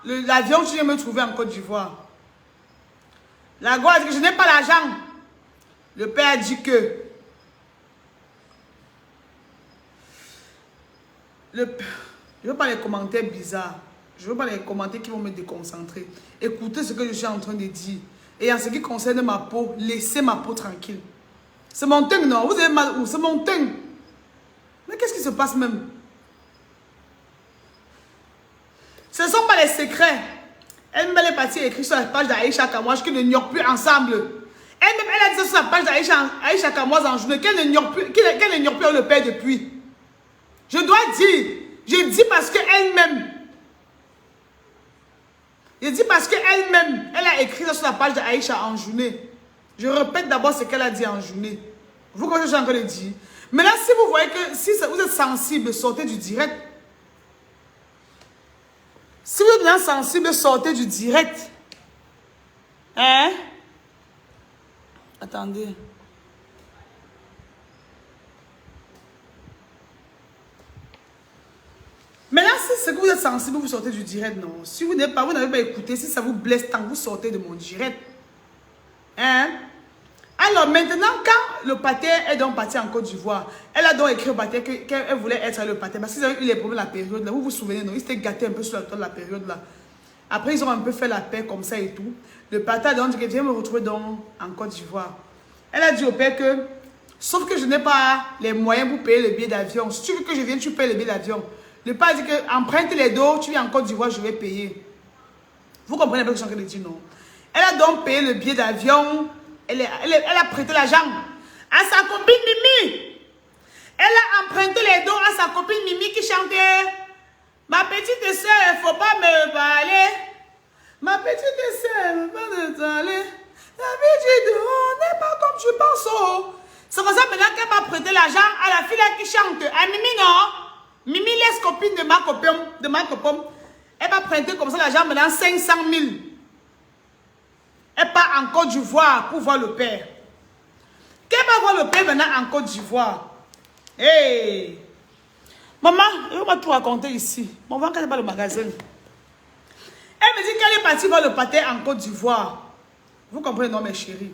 l'avion, tu viens me trouver en Côte d'Ivoire. La go a dit que je n'ai pas l'argent. Le père a dit que je ne veux pas les commentaires bizarres. Je ne veux pas les commentaires qui vont me déconcentrer. Écoutez ce que je suis en train de dire. Et en ce qui concerne ma peau, laissez ma peau tranquille. C'est mon teint, non? Vous avez mal où? C'est mon teint. Mais qu'est-ce qui se passe même? Ce ne sont pas les secrets. Elle-même, elle est partie écrire sur la page d'Aïcha Kamouaz qu'ils ne n'ignorent plus ensemble. Elle-même, elle a dit sur la page d'Aïcha Kamouaz en journée qu'elle n'ignore plus le père depuis. Je dois dire, je dis parce qu'elle-même, elle a écrit ça sur la page d'Aïcha en journée. Je répète d'abord ce qu'elle a dit en journée. Vous comprenez ce que je suis en train de dire? Maintenant, si vous voyez que si vous êtes sensible, sortez du direct. Si vous êtes bien sensible, sortez du direct. Hein? Attendez. Maintenant, si c'est que vous êtes sensible, vous sortez du direct, non. Si vous n'avez pas écouté, si ça vous blesse tant, vous sortez de mon direct. Hein? Alors maintenant, quand le pater est donc parti en Côte d'Ivoire, elle a donc écrit au pater qu'elle voulait être le pater. Parce qu'ils avaient eu les problèmes de la période là. Vous vous souvenez, non? Ils s'étaient gâtés un peu sur la toile de la période là. Après, ils ont un peu fait la paix comme ça et tout. Le pater a donc dit, viens me retrouver donc en Côte d'Ivoire. Elle a dit au père que, sauf que je n'ai pas les moyens pour payer le billet d'avion. Si tu veux que je vienne, tu payes le billet d'avion. Le père a dit que, emprunte les dos, tu viens en Côte d'Ivoire, je vais payer. Vous comprenez un peu ce que je suis en train de dire, non? Elle a donc payé le billet d'avion. Elle a prêté l'argent à sa copine Mimi. Elle a emprunté les dons à sa copine Mimi qui chantait. Ma petite soeur, il ne faut pas me parler. Ma petite soeur, il ne faut pas me parler. La vie du don n'est pas comme tu penses. Oh. C'est comme ça maintenant qu'elle m'a prêté l'argent à la fille qui chante. À Mimi, non? Mimi, laisse copine de ma copine. Elle m'a prêté comme ça l'argent maintenant 500 000. Elle part en Côte d'Ivoire pour voir le père. Qu'elle va voir le père maintenant en Côte d'Ivoire. Hey! Maman, je vais tout raconter ici. Maman, quand elle va au magasin. Elle me dit qu'elle est partie voir le pater en Côte d'Ivoire. Vous comprenez, non, mes chéris?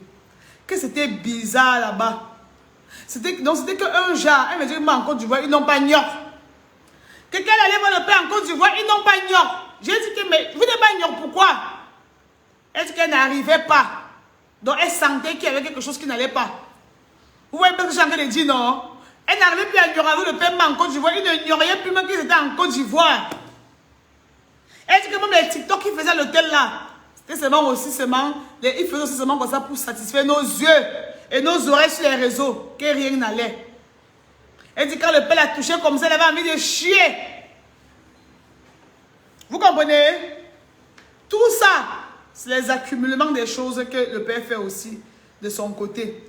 Que c'était bizarre là-bas. Donc, c'était qu'un genre. Elle me dit, moi, en Côte d'Ivoire, ils n'ont pas gnoc. Que qu'elle allait voir le père en Côte d'Ivoire, ils n'ont pas gnoc. J'ai dit que, mais vous n'avez pas gnoc, pourquoi? Est-ce qu'elle n'arrivait pas? Donc elle sentait qu'il y avait quelque chose qui n'allait pas. Vous voyez ce que je suis en train de dire, non? Elle n'arrivait plus à ignorer avec le paiement en Côte d'Ivoire. Il n'ignorait plus même qu'ils étaient en Côte d'Ivoire. Elle dit que même les TikTok qui faisaient l'hôtel là, c'était seulement ils faisaient aussi seulement comme ça pour satisfaire nos yeux et nos oreilles sur les réseaux, que rien n'allait. Elle dit que quand le père l'a touché comme ça, elle avait envie de chier. Vous comprenez? Tout ça, c'est les accumulements des choses que le père fait aussi de son côté.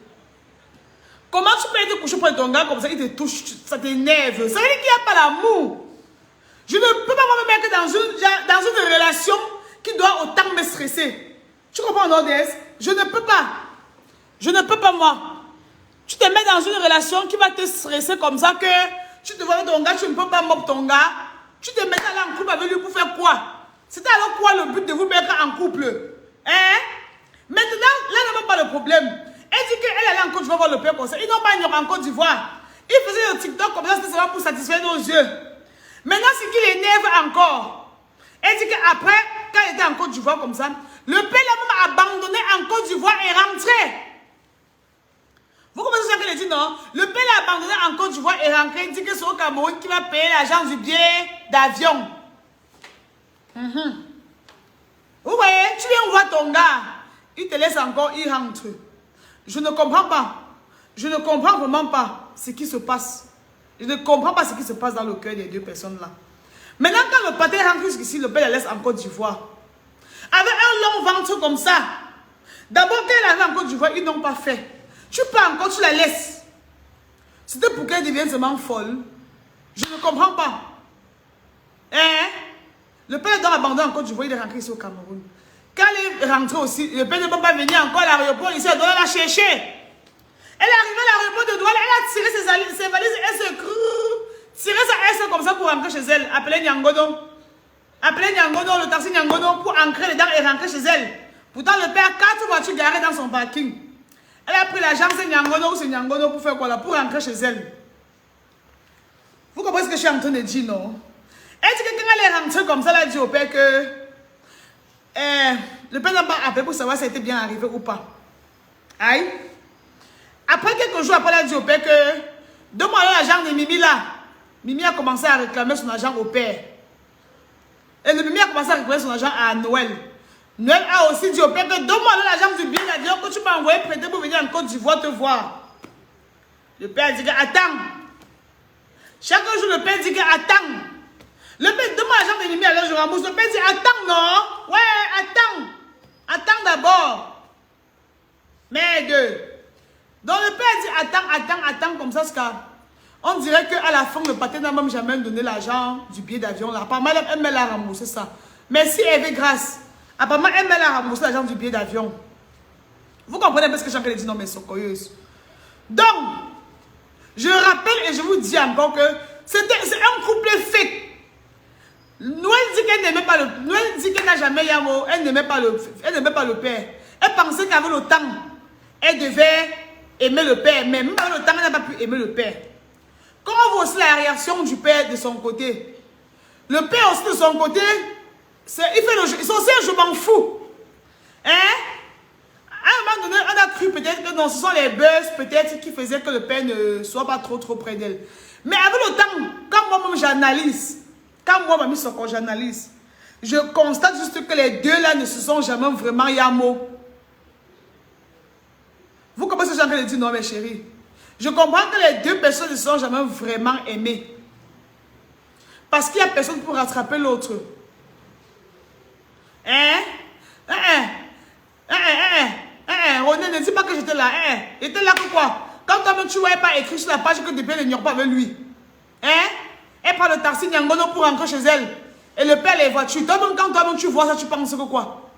Comment tu peux être couché pour ton gars comme ça, il te touche, ça t'énerve. Ça veut dire qu'il n'y a pas l'amour. Je ne peux pas me mettre dans une relation qui doit autant me stresser. Tu comprends, Nordès? Je ne peux pas. Je ne peux pas, moi. Tu te mets dans une relation qui va te stresser comme ça que tu te vois avec ton gars, tu ne peux pas mordre ton gars. Tu te mets là en couple avec lui pour faire quoi? C'était alors quoi le but de vous mettre en couple? Hein? Maintenant, là, n'a même pas le problème. Elle dit qu'elle allait en Côte d'Ivoire voir le père comme ça. Ils n'ont pas ignoré en Côte d'Ivoire. Ils faisaient le TikTok comme ça, c'était seulement pour satisfaire nos yeux. Maintenant, ce qui l'énerve encore. Elle dit qu'après, quand elle était en Côte d'Ivoire comme ça, le père l'a même abandonné en Côte d'Ivoire et rentré. Vous comprenez ce que je dis, non? Le père l'a abandonné en Côte d'Ivoire et rentré. Il dit que c'est au Cameroun qui va payer l'argent du billet d'avion. Vous voyez, tu viens voir ton gars. Il te laisse encore, il rentre. Je ne comprends pas. Je ne comprends vraiment pas ce qui se passe. Je ne comprends pas ce qui se passe dans le cœur des deux personnes là. Maintenant, quand le pater rentre jusqu'ici, le père la laisse en Côte d'Ivoire. Avec un long ventre comme ça. D'abord, quand elle arrive en Côte d'Ivoire, ils n'ont pas fait. Tu pars encore, tu la laisses. C'était pour qu'elle devienne seulement folle. Je ne comprends pas. Hein? Le père doit abandonner en Côte d'Ivoire, il est rentré ici au Cameroun. Quand elle est rentrée aussi, le père ne peut pas venir encore à l'aéroport ici, elle doit la chercher. Elle est arrivée à l'aéroport de Douala, elle a tiré ses valises, elle se tiré sa S comme ça pour rentrer chez elle. Appelez Nyangodo. Appelez Nyangodo, le taxi Nyangodo pour ancrer dedans et rentrer chez elle. Pourtant, le père a 4 voitures garées dans son parking. Elle a pris l'agence Nyangodo ou c'est Nyangodo pour faire quoi là? Pour rentrer chez elle. Vous comprenez ce que je suis en train de dire, non? Elle dit que quand elle est rentrée comme ça, elle a dit au père que le père n'a pas appelé pour savoir si elle était bien arrivée ou pas. Aïe. Après quelques jours, après, elle a dit au père que donne-moi l'argent de Mimi là. Mimi a commencé à réclamer son argent au père. Et le Mimi a commencé à réclamer son argent à Noël. Noël a aussi dit au père que donne-moi l'argent du billet d'avion que tu m'as envoyé prêter pour venir en Côte d'Ivoire te voir. Le père a dit que attends. Chaque jour, le père dit que attends. Le père demande l'argent de Mimi, alors je rembourse. Le père dit attends, non? Ouais, attends. Attends d'abord. Merde. Donc le père dit attends comme ça, parce qu'on dirait qu'à la fin, le pâté n'a même jamais donné l'argent du billet d'avion. Apparemment, elle me l'a remboursé ça. Merci Hervé Grâce. Apparemment, elle me l'a remboursé l'argent du billet d'avion. Vous comprenez un peu ce que j'ai dit dans mes socoyeuses. Donc, je rappelle et je vous dis encore que c'est un couple fake. Noël dit qu'elle n'aimait pas le... Noël dit qu'elle n'a jamais Yamo. Elle n'aimait pas le père. Elle pensait qu'avec le temps, elle devait aimer le père. Mais même avec le temps, elle n'a pas pu aimer le père. Quand on voit aussi la réaction du père de son côté, le père aussi de son côté, il fait le jeu. Ils sont aussi un je m'en fous. Hein? À un moment donné, on a cru peut-être que non, ce sont les buzz peut-être qui faisaient que le père ne soit pas trop près d'elle. Mais avec le temps, quand moi-même j'analyse, j'analyse, je constate juste que les deux là ne se sont jamais vraiment Yamo. Vous comprenez ce que j'ai en train de dire, non mes chéris? Je comprends que les deux personnes ne se sont jamais vraiment aimées. Parce qu'il n'y a personne pour rattraper l'autre. René, ne dis pas que j'étais là. J'étais là que quoi? Quand toi-même tu ne voyais pas écrit sur la page que depuis elle ne pas avec lui. Elle prend le taxi Nyangono pour rentrer chez elle. Et le père les voitures. Toi-même, quand toi-même tu vois ça, tu penses que quoi?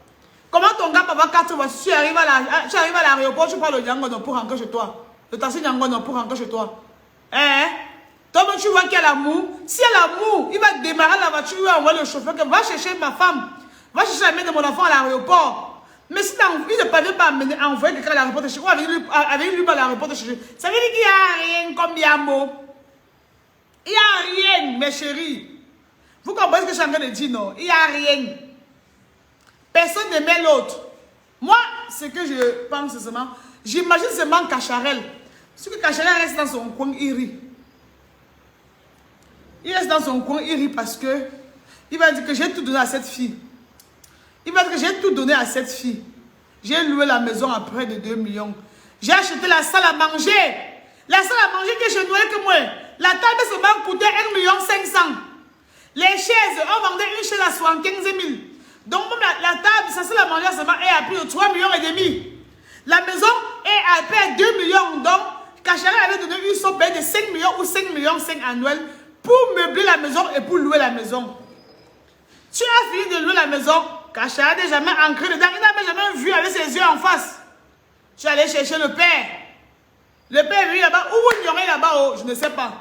Comment ton gars peut avoir 4 voitures? Tu arrives à l'aéroport, tu prends le Nyangono pour rentrer chez toi. Le taxi Nyangono pour rentrer chez toi. Toi-même tu vois qu'il y a l'amour. Si il y a l'amour, il va démarrer la voiture, il va envoyer le chauffeur que va chercher ma femme. Va chercher la mère de mon enfant à l'aéroport. Mais si il ne parvient pas à envoyer quelqu'un à l'aéroport de chez ou avec lui à l'aéroport de chez ça veut dire qu'il n'y a rien comme Yamo. Il n'y a rien, mes chéris. Vous comprenez ce que je suis en train de dire, non? Il n'y a rien. Personne n'aimait l'autre. Moi, ce que je pense, c'est seulement, j'imagine seulement Cacharel. Ce que Cacharel reste dans son coin, il rit. Il reste dans son coin, il rit parce que il va dire que j'ai tout donné à cette fille. Il va dire que j'ai tout donné à cette fille. J'ai loué la maison à près de 2 millions. J'ai acheté la salle à manger. La salle à manger que je nouais que moi. La table seulement coûtait 1,5 million. Les chaises, on vendait une chaise à 75 000. Donc la table, ça salle à manger seulement est à plus de 3,5 millions. La maison est à près de 2 millions. Donc, Cacharel avait donné une somme de 5 millions ou 5 millions 5 annuels pour meubler la maison et pour louer la maison. Tu as fini de louer la maison. Cacharel n'est jamais ancré dedans. Il n'a jamais vu avec ses yeux en face. Tu es allé chercher le père. Le père est venu là-bas. Où il y aurait là-bas? Oh, je ne sais pas.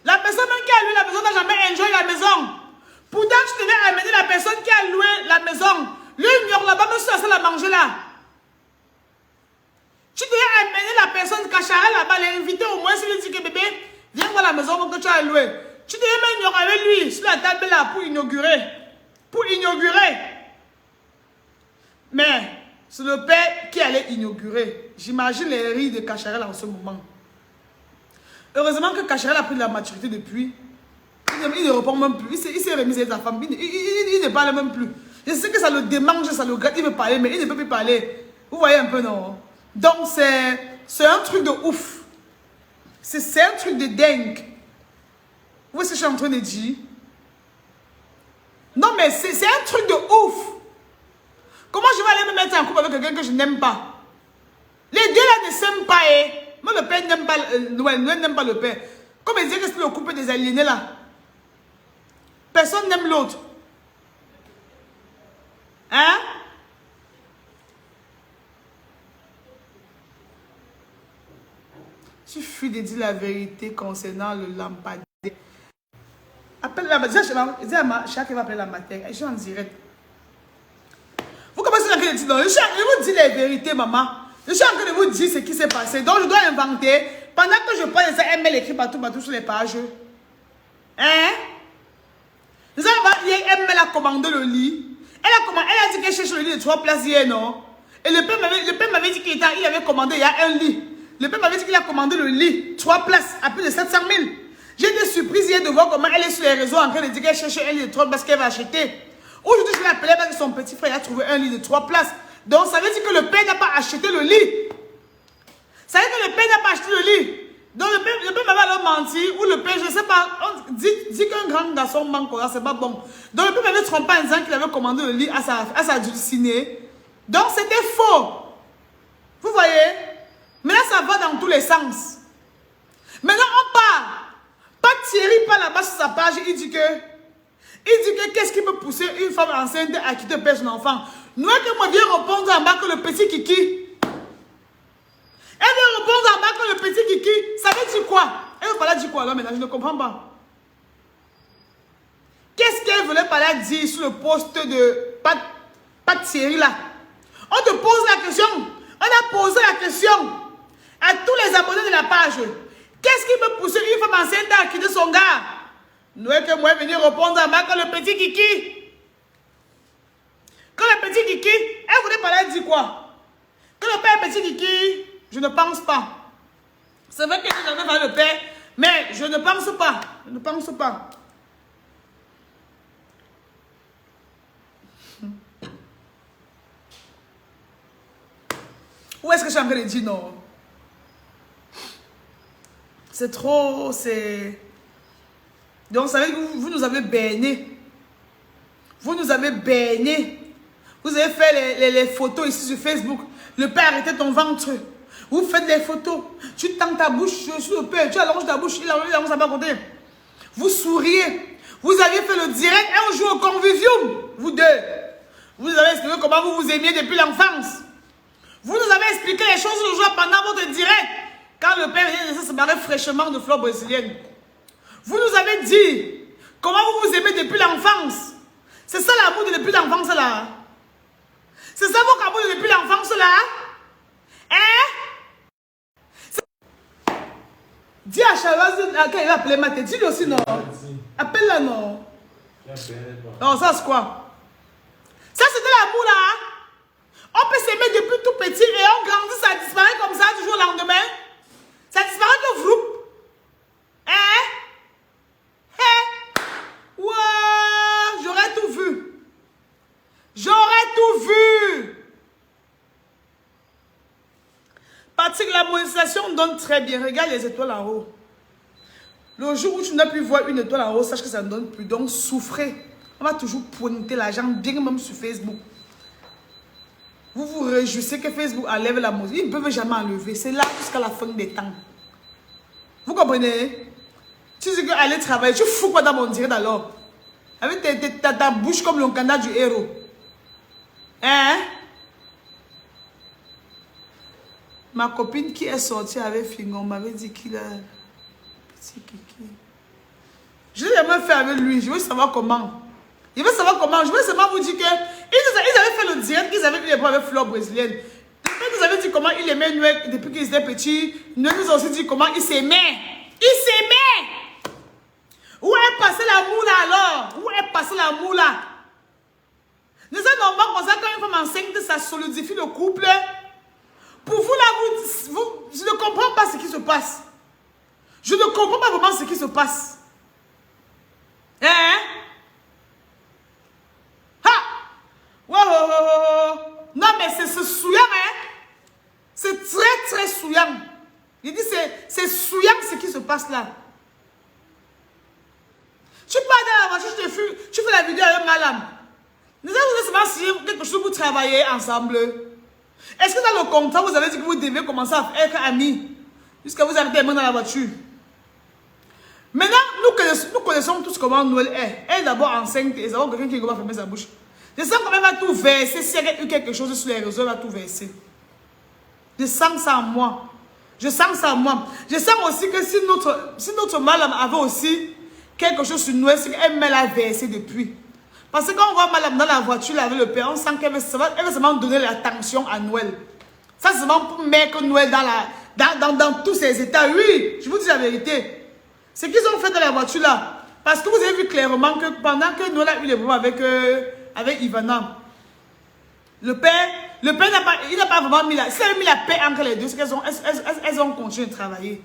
La personne même qui a loué la maison n'a jamais enjoyé la maison. Pourtant, tu devais amener la personne qui a loué la maison. Lui, il y aura là-bas, même sur la salle à manger là. Tu devais amener la personne Cacharel là-bas, l'inviter au moins, s'il lui dit que bébé, viens voir la maison que tu as louée. Tu devais même ignorer avec lui sur la table là pour inaugurer. Pour inaugurer. Mais c'est le père qui allait inaugurer. J'imagine les rires de Cacharel en ce moment. Heureusement que Cacharel a pris de la maturité depuis. Il ne répond même plus. Il s'est remis avec sa femme. Il ne parle même plus. Je sais que ça le démange, ça le gratte. Il veut parler, mais il ne peut plus parler. Vous voyez un peu, non? Donc, c'est un truc de ouf. C'est un truc de dingue. Vous voyez ce que je suis en train de dire? Non, mais c'est un truc de ouf. Comment je vais aller me mettre en couple avec quelqu'un que je n'aime pas? Les deux là ne s'aiment pas, Moi, le père n'aime pas, Noël n'aime pas le père. Comme il disait que c'est le couple des aliénés là. Personne n'aime l'autre. Hein? Tu fuis de dire la vérité concernant le lampadaire. Appelle la matin. Chaque va appeler la matin. Je suis en direct. Vous commencez à dire non. Je vous dis la vérité, maman. Je suis en train de vous dire ce qui s'est passé. Donc, je dois inventer. Pendant que je parle de ça, elle met l'écrit partout sur les pages. Hein? Elle m'a commandé le lit. Elle a dit qu'elle cherche le lit de 3 places hier, non? Et le père m'avait dit qu'il avait commandé, il y a un lit. Le père m'avait dit qu'il a commandé le lit, 3 places, à plus de 700 000. J'ai été surprise hier de voir comment elle est sur les réseaux en train de dire qu'elle cherche un lit de 3 places qu'elle va acheter. Aujourd'hui, je l'ai appelée parce que son petit frère a trouvé un lit de 3 places. Donc, ça veut dire que le père n'a pas acheté le lit. Ça veut dire que le père n'a pas acheté le lit. Donc, le père m'avait alors menti, ou le père, je ne sais pas, on dit qu'un grand garçon manque, c'est pas bon. Donc, le père m'avait trompé en disant qu'il avait commandé le lit à sa dulcinée. Donc, c'était faux. Vous voyez? Mais là, ça va dans tous les sens. Maintenant, on part. Pas Thierry, pas là-bas sur sa page, il dit que qu'est-ce qui peut pousser une femme enceinte à quitter le père son enfant? Nous, que moi, viens répondre en bas que le petit Kiki. Elle vient répondre en bas que le petit Kiki, ça veut dire quoi? Elle veut parler dire quoi là maintenant? Je ne comprends pas. Qu'est-ce qu'elle voulait parler dire sur le poste de Pat Thierry là? On te pose la question. On a posé la question à tous les abonnés de la page. Qu'est-ce qui peut pousser une femme enceinte à quitter son gars? Nous que moi venir répondre en bas que le petit Kiki. Que le petit Kiki, elle voulait parler dire quoi? Que le père petit Kiki. Je ne pense pas. C'est vrai que j'avais parlé le père, mais je ne pense pas. Je ne pense pas. Où est-ce que je suis en train de dire non? C'est trop, c'est... Donc, vous savez que vous nous avez baigné. Vous nous avez baigné. Vous avez fait les photos ici sur Facebook. Le père arrêtait ton ventre. Vous faites des photos. Tu tends ta bouche sur le père. Tu allonges ta bouche. Il allonge sa bas côté. Vous souriez. Vous aviez fait le direct un jour au Convivium. Vous deux. Vous avez expliqué comment vous vous aimiez depuis l'enfance. Vous nous avez expliqué les choses le jour pendant votre direct. Quand le père vient de se séparer fraîchement de fleurs brésiliennes. Vous nous avez dit comment vous vous aimez depuis l'enfance. C'est ça l'amour depuis l'enfance là. C'est ça votre amour depuis l'enfance là. Hein? Dis à Charlotte quand il va appeler Maté. Dis-lui aussi non. Appelle-la non. Non, ça c'est quoi? Ça c'est de l'amour là. On peut s'aimer depuis tout petit et on grandit, ça disparaît comme ça du jour au lendemain. Ça disparaît que vous. Hein? Hein? Ouais, j'aurais tout vu. J'aurais tout vu. Parce que la monétisation donne très bien. Regarde les étoiles en haut. Le jour où tu n'as plus voir une étoile en haut, sache que ça ne donne plus. Donc, souffrez. On va toujours pointer l'argent, bien même sur Facebook. Vous vous réjouissez que Facebook enlève la musique. Ils ne peuvent jamais enlever. C'est là jusqu'à la fin des temps. Vous comprenez? Tu dis qu'aller travailler, tu fous quoi dans mon direct alors? Avec ta bouche comme le canard du héros. Hein? Ma copine qui est sortie avec Fingon m'avait dit qu'il a... Petit Kiki. Je n'ai jamais fait avec lui. Je veux savoir comment. Je veux savoir comment. Je veux seulement vous dire que... Ils avaient fait le direct qu'ils avaient eu des problèmes avec Fleur brésilienne. Ils nous avaient dit comment il aimait Noël depuis qu'ils étaient petits. Nous nous aussi dit comment il s'aimait. Il s'aimait. Où est passé l'amour là alors? Où est passé l'amour là? Nous sommes normalement comme ça quand une femme enceinte, ça solidifie le couple. Pour vous là, je ne comprends pas ce qui se passe. Je ne comprends pas vraiment ce qui se passe. Hein? Ha! Wow, wow, wow, wow. Non mais c'est ce souillant, hein? C'est très très souillant. Il dit c'est souillant ce qui se passe là. Tu pars dans la voiture, tu fais la vidéo avec Malam. Nous avons seulement signé quelque chose pour travailler ensemble. Est-ce que dans le contrat, vous avez dit que vous devez commencer à être amis? Jusqu'à vous arrêter les mains dans la voiture. Maintenant, nous connaissons tous comment Noël est. Elle est d'abord enceinte et d'abord quelqu'un qui va fermer sa bouche. Je sens quand même va tout verser. Si elle a eu quelque chose sur les réseaux, elle va tout verser. Je sens ça en moi. Je sens ça en moi. Je sens aussi que si notre madame avait aussi quelque chose sur Noël, c'est qu'elle me l'a versé depuis. Parce que quand on voit madame dans la voiture là, avec le père, on sent qu'elle veut seulement donner l'attention à Noël. Ça, c'est seulement pour mettre Noël dans tous ses états. Oui, je vous dis la vérité. Ce qu'ils ont fait dans la voiture là, parce que vous avez vu clairement que pendant que Noël a eu les problèmes avec Ivana, le père n'a pas vraiment mis la... S'il avait mis la paix entre les deux, c'est qu'elles ont continué de travailler.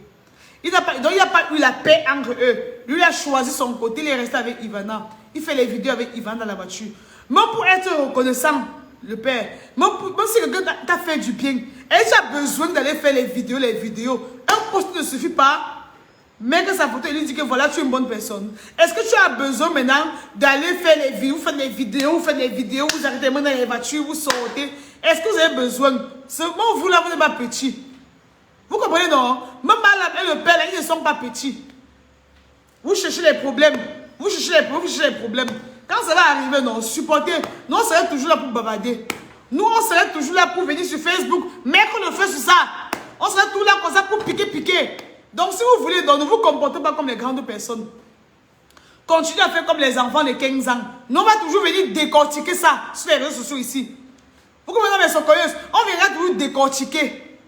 Donc il n'y a pas eu la paix entre eux. Lui, il a choisi son côté, il est resté avec Ivana. Il fait les vidéos avec Ivana dans la voiture. Même pour être reconnaissant, le père, même si quelqu'un t'a fait du bien, et tu as besoin d'aller faire les vidéos. Un post ne suffit pas. Mais que sa photo, il lui dit que voilà, tu es une bonne personne. Est-ce que tu as besoin maintenant d'aller faire les vidéos, vous faites des vidéos, vous arrêtez maintenant dans les voitures, vous sortez. Est-ce que vous avez besoin? Seulement vous là, vous n'êtes pas petit. Vous comprenez non? Même madame et le père, là, ils ne sont pas petits. Vous cherchez les problèmes. Vous cherchez les problèmes. Quand ça va arriver, non, supportez. Nous, on serait toujours là pour bavarder. Nous, on serait toujours là pour venir sur Facebook, mettre le feu sur ça. On serait toujours là comme ça pour piquer. Donc, si vous voulez, donc, ne vous comportez pas comme les grandes personnes. Continuez à faire comme les enfants de 15 ans. Nous, on va toujours venir décortiquer ça sur les réseaux sociaux ici. Vous comprenez, mes socorreuses? On viendra toujours décortiquer.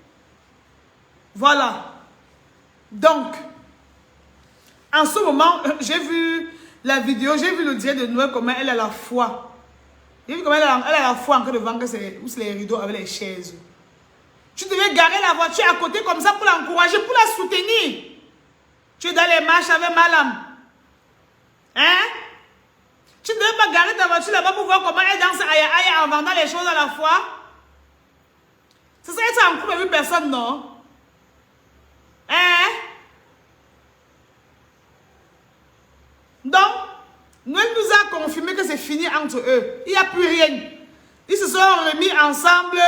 Voilà. Donc, en ce moment, j'ai vu la vidéo, j'ai vu le direct de Noël, comment elle a la foi. J'ai vu comment elle a la foi en train de vendre les rideaux avec les chaises. Tu devais garer la voiture à côté comme ça pour l'encourager, pour la soutenir. Tu es dans les marches avec madame. Hein? Tu ne devais pas garer ta voiture là-bas pour voir comment elle danse aïe en vendant les choses à la fois. C'est ça, elle s'en couple avec personne, non? Hein? Donc, Noël nous a confirmé que c'est fini entre eux. Il n'y a plus rien. Ils se sont remis ensemble.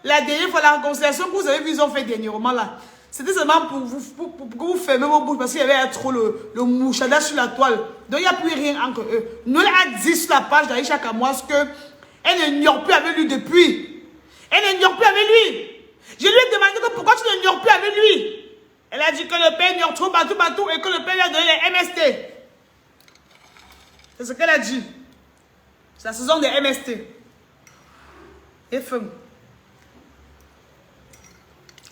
La dernière fois, la réconciliation que vous avez vu, ils ont fait dernièrement là. C'était seulement pour que vous fermez vos bouches parce qu'il y avait trop le mouchada sur la toile. Donc il n'y a plus rien entre eux. Noël a dit sur la page d'Aïcha Kamoise qu'elle ne n'ignore plus avec lui depuis. Elle ne n'ignore plus avec lui. Je lui ai demandé que pourquoi tu ne n'ignores plus avec lui. Elle a dit que le père ignore trop partout et que le père lui a donné les MST. C'est ce qu'elle a dit. C'est la saison des MST. Et femme.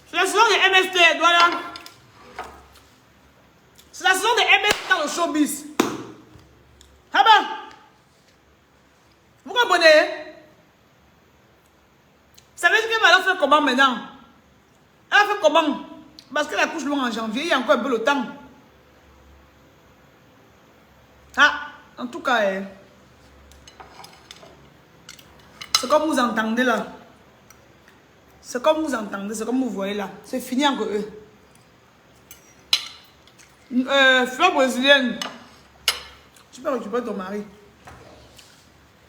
C'est la saison des MST, voilà. C'est la saison des MST dans le showbiz. Ah ben, vous comprenez? Ça veut dire qu'elle va faire comment maintenant? Elle va faire comment? Parce qu'elle accouche loin en janvier, il y a encore un peu le temps. Ah, en tout cas, c'est comme vous entendez là. C'est comme vous entendez, c'est comme vous voyez là. C'est fini entre eux. Fleur brésilienne. Tu peux récupérer ton mari.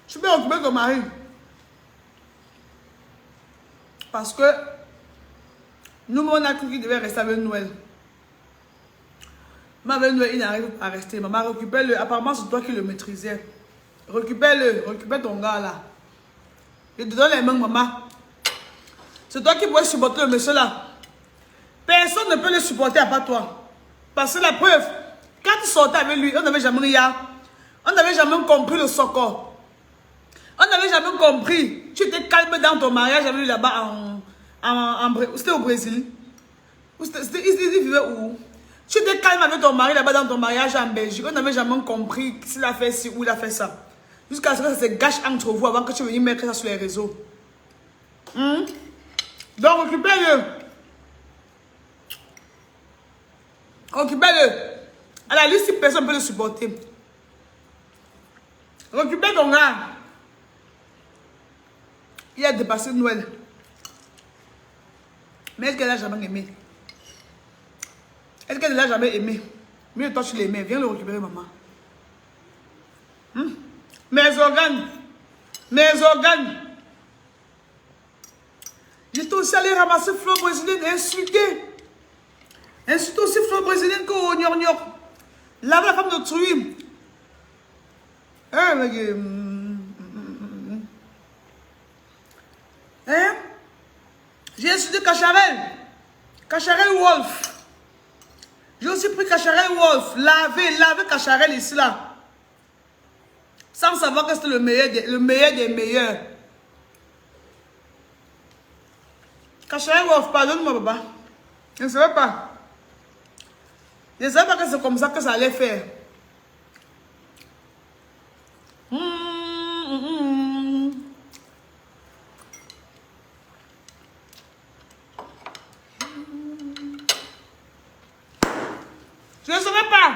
Tu peux récupérer ton mari. Parce que nous, on a cru qu'il devait rester avec Noël. Mais avec Noël, il n'arrive pas à rester. Maman, récupère-le. Apparemment, c'est toi qui le maîtrisais. Récupère-le. Récupère ton gars là. Je te donne les mains, maman. C'est toi qui pourrais supporter le monsieur là. Personne ne peut le supporter à part toi. Parce que la preuve, quand tu sortais avec lui, on n'avait jamais rien. On n'avait jamais compris le socor. On n'avait jamais compris. Tu étais calme dans ton mariage avec lui là-bas c'était au Brésil. Il vivait où? Tu étais calme avec ton mari là-bas dans ton mariage en Belgique. On n'avait jamais compris s'il a fait ci ou il a fait ça. Jusqu'à ce que ça se gâche entre vous avant que tu viennes mettre ça sur les réseaux. Donc, récupère-le. Récupère-le. À la liste, si personne ne peut le supporter. Récupère ton gars. Il a dépassé Noël. Mais est-ce qu'elle n'a jamais aimé? Est-ce qu'elle ne l'a jamais aimé? Mieux toi, tu l'aimais. Viens le récupérer, maman. Mes organes. Mes organes. J'étais aussi allé ramasser Fleur brésilienne et insulter. Insulte aussi fleur brésilienne que gnoc. Lave la femme d'autrui. Hein, mais... Hein? J'ai insulté Cacharel. Cacharel Wolf. J'ai aussi pris Cacharel Wolf. Laver Cacharel ici, là. Sans savoir que c'était le meilleur des meilleurs. Cacharel Wolf, pardonne-moi, papa. Je ne savais pas. Je ne savais pas que c'est comme ça que ça allait faire. Je ne savais pas.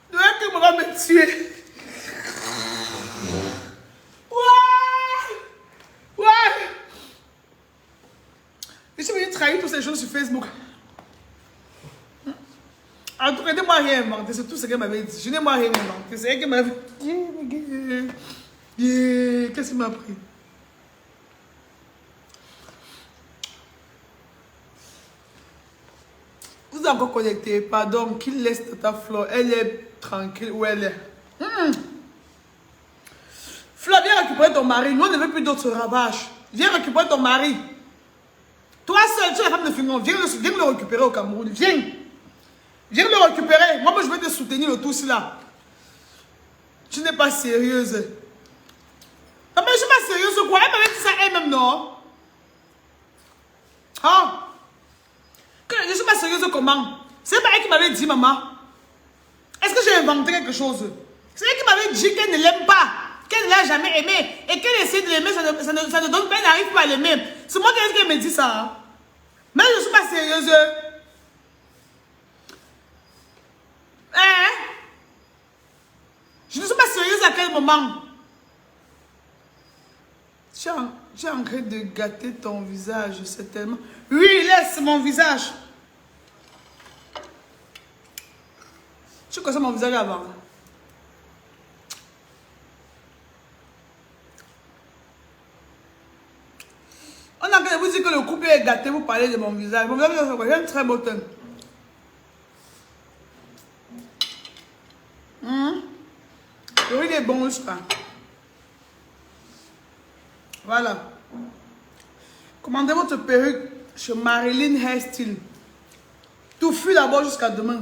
Tu vois que me va me tuer. Ouais. Je suis venu trahir toutes ces choses sur Facebook. En tout cas, je n'ai moi rien inventé. C'est tout ce qu'elle m'avait dit. Je n'ai moi rien inventé. C'est elle qui m'avait dit. Qu'est-ce qu'il m'a pris? Vous êtes encore connecté. Pardon, qu'il laisse ta fleur. Elle est tranquille où elle est. Fleur, viens récupérer ton mari. Nous, on ne veut plus d'autres ravages. Viens récupérer ton mari. Toi seul, tu es la femme de Fingon. Viens le récupérer au Cameroun. Viens. Viens le récupérer. Moi, je vais te soutenir le tout là. Tu n'es pas sérieuse. Ah, mais je suis pas sérieuse quoi? Elle m'avait dit ça elle-même, non? Ah. Je ne suis pas sérieuse comment? C'est pas elle qui m'avait dit, maman. Est-ce que j'ai inventé quelque chose? C'est elle qui m'avait dit qu'elle ne l'aime pas. Qu'elle ne l'a jamais aimé. Et qu'elle essaie de l'aimer, ça ne donne pas, elle n'arrive pas à l'aimer. C'est moi qui me dit ça. Hein? Mais je ne suis pas sérieuse. Hein? Je ne suis pas sérieuse à quel moment? Tu es en train de gâter ton visage, c'est tellement... Oui, laisse mon visage. Tu connais mon visage avant? On a qu'à vous dire que le couple est gâté, vous parlez de mon visage. Mon visage, j'ai un très beau teint. Oui, il est bon, je crois. Voilà. Commandez votre perruque chez Marilyn Hairstyle. Touffu d'abord jusqu'à demain.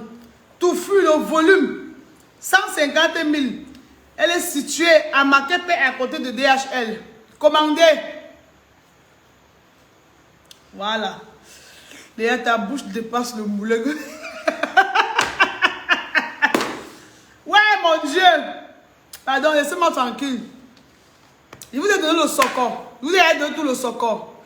Touffu, le volume. 150 000. Elle est située à Makepe à côté de DHL. Commandez. Voilà. D'ailleurs, ta bouche dépasse le moulet. Ouais, mon Dieu. Pardon, laissez-moi tranquille. Je vous ai donné le socor. Je vous ai donné tout le socor.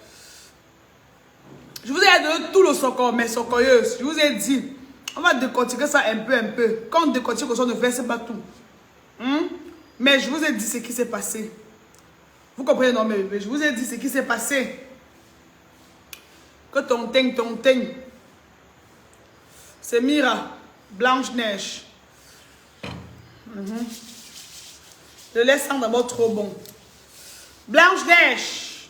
Je vous ai donné tout le socor, mes socoyeuses. Je vous ai dit, on va décortiquer ça un peu. Quand on décortique, on ne verse pas tout. Mais je vous ai dit ce qui s'est passé. Vous comprenez, non, mes bébés? Je vous ai dit ce qui s'est passé. Que ton teint. C'est Mira, Blanche-Neige. Le lait sent d'abord trop bon. Blanche-Neige.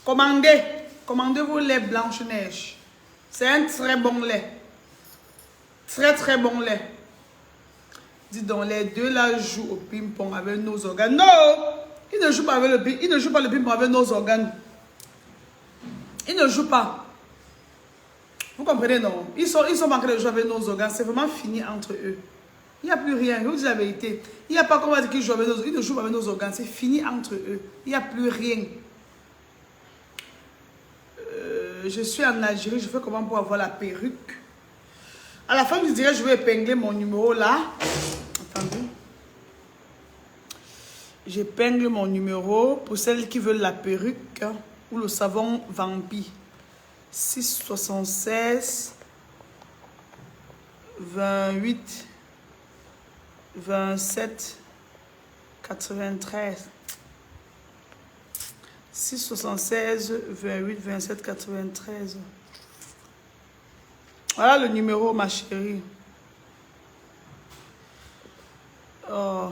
Commandez vos laits Blanche-Neige. C'est un très bon lait. Très bon lait. Dis donc, les deux là jouent au ping-pong avec nos organes. Non! Ils ne jouent pas avec le ping-pong. Ils ne jouent pas le ping-pong avec nos organes. Ils ne jouent pas. Vous comprenez, non? Ils sont en train de jouer avec nos organes. C'est vraiment fini entre eux. Il n'y a plus rien. Je vous dis la vérité. Il n'y a pas comment dire qu'ils jouent avec nos organes. Ils ne jouent pas avec nos organes. C'est fini entre eux. Il n'y a plus rien. Je suis en Algérie. Je fais comment pour avoir la perruque? À la fin, je dirais, je vais épingler mon numéro là. Attendez. J'épingle mon numéro pour celles qui veulent la perruque ou le savon Vampi. 676 28 27 93. 676 28 27 93. Voilà le numéro, ma chérie. Oh.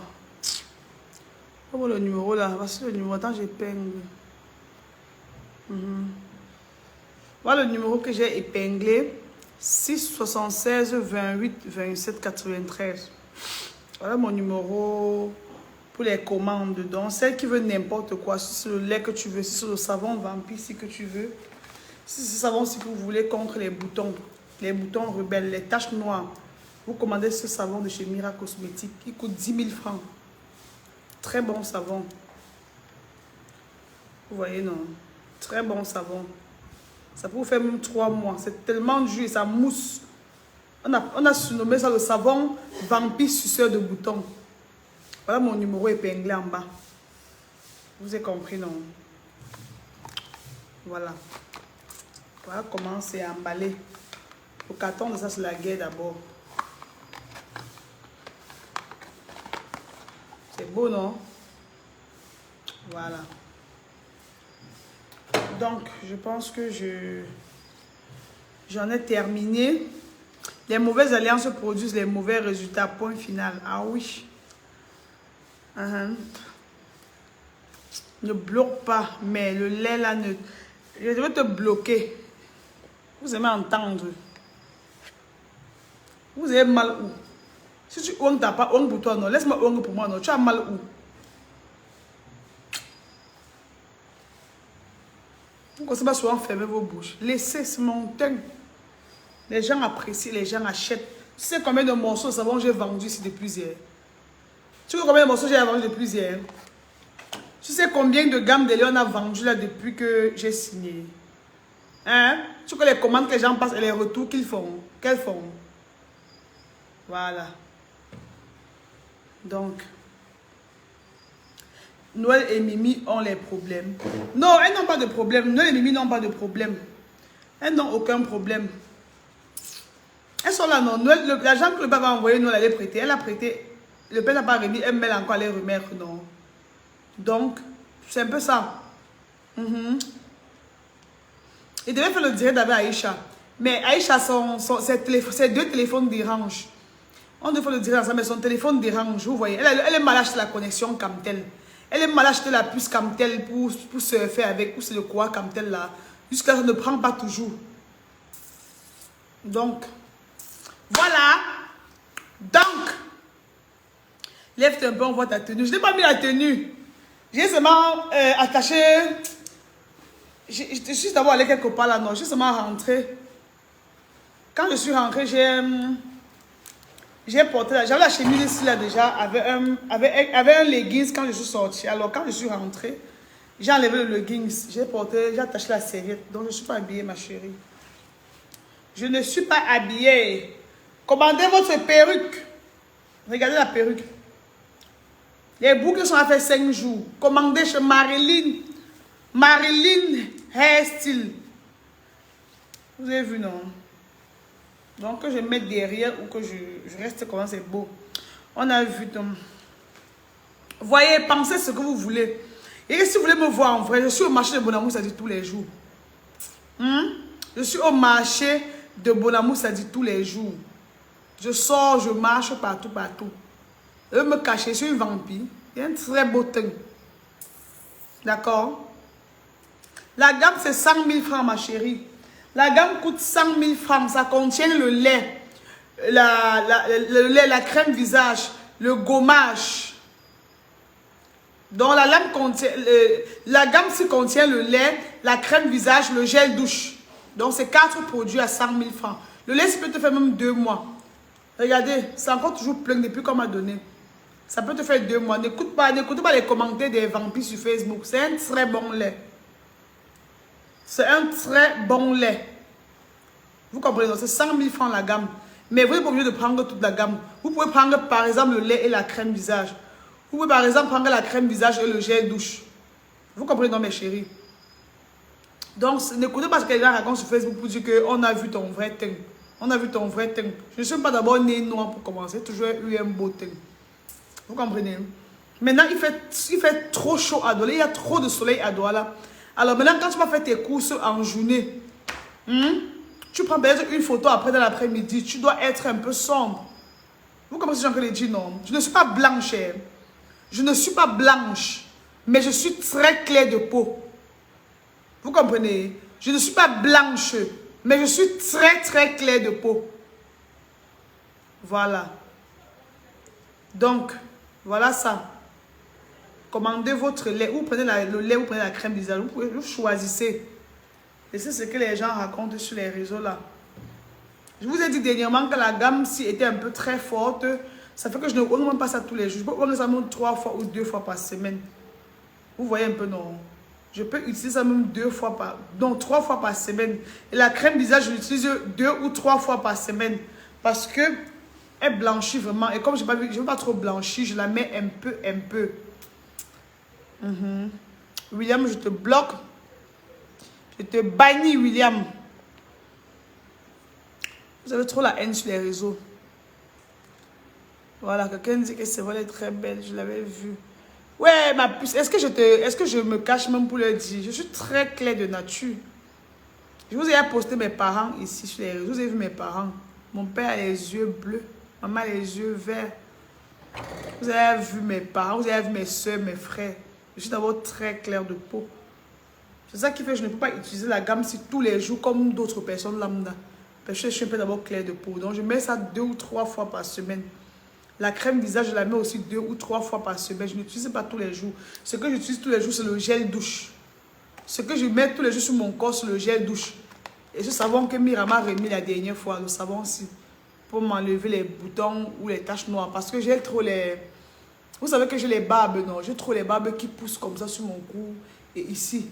Comment le numéro là? Voici le numéro. Attends, j'épingle. Voilà le numéro que j'ai épinglé. 6 76 28 27 93. Voilà mon numéro pour les commandes. Donc, celle qui veut n'importe quoi. Si c'est le lait que tu veux, si c'est le savon vampire, si que tu veux. Si c'est le savon, si que vous voulez, contre les boutons rebelles, les taches noires. Vous commandez ce savon de chez Mira Cosmétique. Il coûte 10 000 francs. Très bon savon. Vous voyez, non? Très bon savon. Ça peut vous faire même 3 mois. C'est tellement dur et ça mousse. On a surnommé ça le savon vampire suceur de boutons. Voilà mon numéro épinglé en bas. Vous avez compris, non? Voilà. Voilà comment c'est emballé. Le carton de ça, c'est la guerre d'abord. C'est beau, non? Voilà. Donc, je pense que j'en ai terminé. Les mauvaises alliances produisent les mauvais résultats. Point final. Ah oui. Ne bloque pas. Mais le lait là, je vais te bloquer. Vous aimez entendre. Vous avez mal où? Si tu hontes, t'as pas honte pour toi, non. Laisse-moi honte pour moi, non. Tu as mal où? Vous ne commencez pas souvent fermer vos bouches. Laissez ce montant. Les gens apprécient, les gens achètent. Tu sais combien de morceaux de savon j'ai vendu ici depuis hier? Tu sais combien de morceaux j'ai vendu depuis hier? Tu sais combien de gammes de lait on a vendu là depuis que j'ai signé? Hein? Tu sais que les commandes que les gens passent et les retours qu'ils font? Qu'elles font? Voilà. Donc, Noël et Mimi ont les problèmes. Non, elles n'ont pas de problème. Noël et Mimi n'ont pas de problème. Elles n'ont aucun problème. Elles sont là, non. L'argent que le père va envoyer, nous, elle allait prêter. Elle a prêté. Le père n'a pas remis. Elle met encore les remettre, non. Donc, c'est un peu ça. Il devait faire le direct avec Aïcha. Mais Aïcha, ses 2 téléphones dérangent. On devait faire le direct ensemble, mais son téléphone dérange. Vous voyez, elle est mal achetée la connexion comme telle. Elle est mal achetée la puce comme telle pour surfer avec. Ou c'est le quoi comme telle là. Jusqu'à ça ne prend pas toujours. Donc, voilà. Donc, lève-toi un peu, on voit ta tenue. Je n'ai pas mis la tenue. J'ai seulement attaché. Je suis d'abord allé quelque part là, non. Je suis seulement rentré. Quand je suis rentré, j'ai porté là. J'avais la chemise ici là déjà, avec un leggings quand je suis sortie. Alors, quand je suis rentré, j'ai enlevé le leggings. J'ai attaché la serviette. Donc, je ne suis pas habillée, ma chérie. Je ne suis pas habillée. Commandez votre perruque. Regardez la perruque. Les boucles sont à faire 5 jours. Commandez chez Marilyn. Marilyn Hairstyle. Vous avez vu, non? Donc, que je mette derrière ou que je reste comment c'est beau. On a vu, donc. Voyez, pensez ce que vous voulez. Et si vous voulez me voir en vrai, je suis au marché de Bonamou, ça dit tous les jours. Je suis au marché de Bonamou, ça dit tous les jours. Je sors, je marche partout, partout. Je me cacher, je suis une vampire. Il y a un très beau teint. D'accord? La gamme, c'est 100 000 francs, ma chérie. La gamme coûte 100 000 francs. Ça contient le lait, la crème visage, le gommage. Donc, la gamme contient le lait, la crème visage, le gel douche. Donc, c'est 4 produits à 100 000 francs. Le lait, ça peut te faire même 2 mois. Regardez, c'est encore toujours plein depuis qu'on m'a donné. Ça peut te faire 2 mois. N'écoutez pas les commentaires des vampires sur Facebook. C'est un très bon lait. C'est un très bon lait. Vous comprenez? C'est 100 000 francs la gamme. Mais vous n'êtes pas obligé de prendre toute la gamme. Vous pouvez prendre par exemple le lait et la crème visage. Vous pouvez par exemple prendre la crème visage et le gel douche. Vous comprenez, non, mes chéris? Donc, n'écoutez pas ce que les gens racontent sur Facebook pour dire qu'on a vu ton vrai teint. On a vu ton vrai teint. Je ne suis pas d'abord né noir pour commencer. Toujours eu un beau teint. Vous comprenez? Maintenant, il fait trop chaud à Douala. Il y a trop de soleil à Douala. Alors maintenant, quand tu vas faire tes courses en journée, tu Tu prends peut-être une photo après dans l'après-midi, tu dois être un peu sombre. Vous comprenez ce que je dis, non? Je ne suis pas blanche. Je ne suis pas blanche, mais je suis très claire de peau. Vous comprenez? Je ne suis pas blanche, mais je suis très claire de peau. Voilà. Donc, voilà ça. Commandez votre lait. Vous prenez le lait, vous prenez la crème visage. Vous choisissez. Et c'est ce que les gens racontent sur les réseaux là. Je vous ai dit dernièrement que la gamme si était un peu très forte. Ça fait que je ne prends même pas ça tous les jours. Je peux prendre ça même 3 fois ou 2 fois par semaine. Vous voyez un peu, non? Je peux utiliser ça même 2 fois par... Donc 3 fois par semaine. Et la crème visage, je l'utilise 2 ou 3 fois par semaine. Parce que elle blanchit vraiment. Et comme je ne veux pas trop blanchir, je la mets un peu. William, je te bloque. Je te bannis, William. Vous avez trop la haine sur les réseaux. Voilà, quelqu'un dit que c'est vrai, elle est très belle. Je l'avais vue. Ouais, ma puce, est-ce que je me cache même pour le dire? Je suis très claire de nature. Je vous ai posté mes parents ici sur les réseaux. Vous avez vu mes parents. Mon père a les yeux bleus. Maman a les yeux verts. Vous avez vu mes parents. Vous avez vu mes soeurs, mes frères. Je suis d'abord très claire de peau. C'est ça qui fait que je ne peux pas utiliser la gamme si tous les jours comme d'autres personnes lambda. Parce que je suis un peu d'abord claire de peau. Donc je mets ça 2 ou 3 fois par semaine. La crème visage, je la mets aussi 2 ou 3 fois par semaine. Je n'utilise pas tous les jours. Ce que j'utilise tous les jours, c'est le gel douche. Ce que je mets tous les jours sur mon corps, c'est le gel douche. Et ce savon que Mira m'a remis la dernière fois, le savon aussi, pour m'enlever les boutons ou les taches noires. Parce que j'ai trop les... Vous savez que j'ai les barbes, non? J'ai trop les barbes qui poussent comme ça sur mon cou et ici.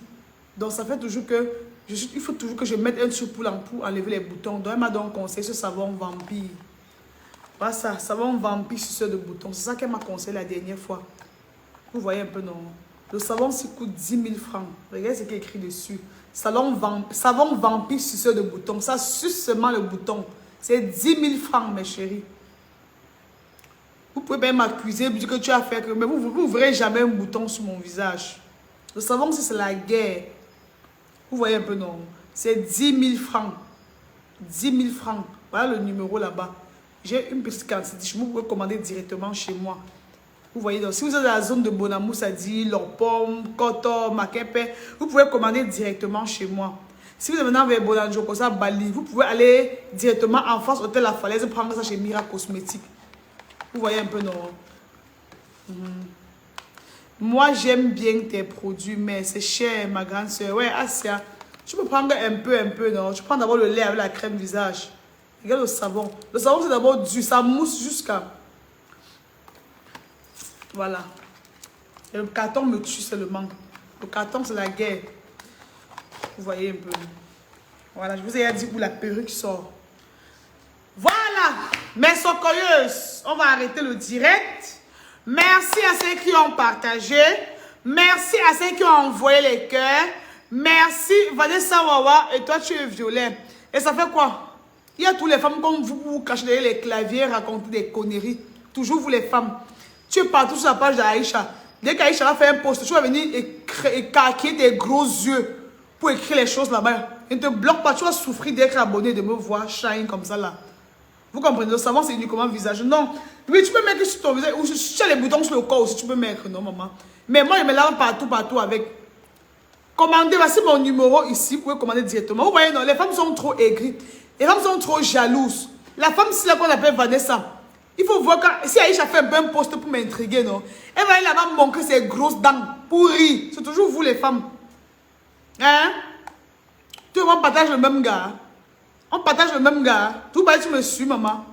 Donc ça fait toujours que... il faut toujours que je mette un surpoulant pour enlever les boutons. Donc elle m'a donc conseillé ce savon vampire. Voilà ça, savon vampire suceur de boutons. C'est ça qu'elle m'a conseillé la dernière fois. Vous voyez un peu, non? Le savon, ça coûte 10 000 francs. Regardez ce qui est écrit dessus. Savon vampire suceur de boutons. Ça suce seulement le bouton. C'est 10 000 francs, mes chéris. Vous pouvez bien m'accuser, dire que tu as fait... Mais vous ne verrez jamais un bouton sur mon visage. Le savon, c'est la guerre. Vous voyez un peu, non? C'est 10 000 francs. 10 000 francs. Voilà le numéro là-bas. J'ai une petite quantité. Vous pouvez commander directement chez moi. Vous voyez, donc si vous êtes dans la zone de Bonamou, ça dit Lorpom, Koto, Makepe, vous pouvez commander directement chez moi. Si vous êtes maintenant vers Bonanjo, comme ça, Bali, vous pouvez aller directement en face, hôtel La Falaise, prendre ça chez Mira Cosmétique. Vous voyez un peu, non? Moi, j'aime bien tes produits, mais c'est cher, ma grande soeur. Ouais, Asia, tu peux prendre un peu, non? Tu prends d'abord le lait avec la crème visage. Regarde le savon. Le savon, c'est d'abord du, ça mousse jusqu'à... Voilà. Et le carton me tue seulement. Le carton, c'est la guerre. Vous voyez un peu. Voilà, je vous ai dit où la perruque sort. Voilà, mes socoyeuses. On va arrêter le direct. Merci à ceux qui ont partagé. Merci à ceux qui ont envoyé les cœurs. Merci, Vanessa Wawa. Et toi, tu es violet. Et ça fait quoi? Il y a toutes les femmes comme vous, vous cachez derrière les claviers, raconter des conneries. Toujours vous les femmes. Tu es partout sur la page d'Aïcha. Dès qu'Aïcha va faire un post, tu vas venir écarquer tes gros yeux pour écrire les choses là-bas. Il ne te bloque pas. Tu vas souffrir d'être abonné, de me voir shine comme ça là. Vous comprenez? Le savon, c'est uniquement visage. Non. Oui, tu peux mettre sur ton visage. Ou sur les boutons sur le corps aussi, tu peux mettre. Non, maman. Mais moi, je me lave partout avec. Commandez, voici mon numéro ici. Vous pouvez commander directement. Vous voyez, non, les femmes sont trop aigries. Les femmes sont trop jalouses. La femme, c'est là qu'on appelle Vanessa. Il faut voir que si Aïcha fait un bon post pour m'intriguer, non? Elle va aller là-bas montrer ses grosses dents pour rire. C'est toujours vous, les femmes. Hein? Tout le monde partage le même gars. On partage le même gars. Tout le monde, tu me suis, maman.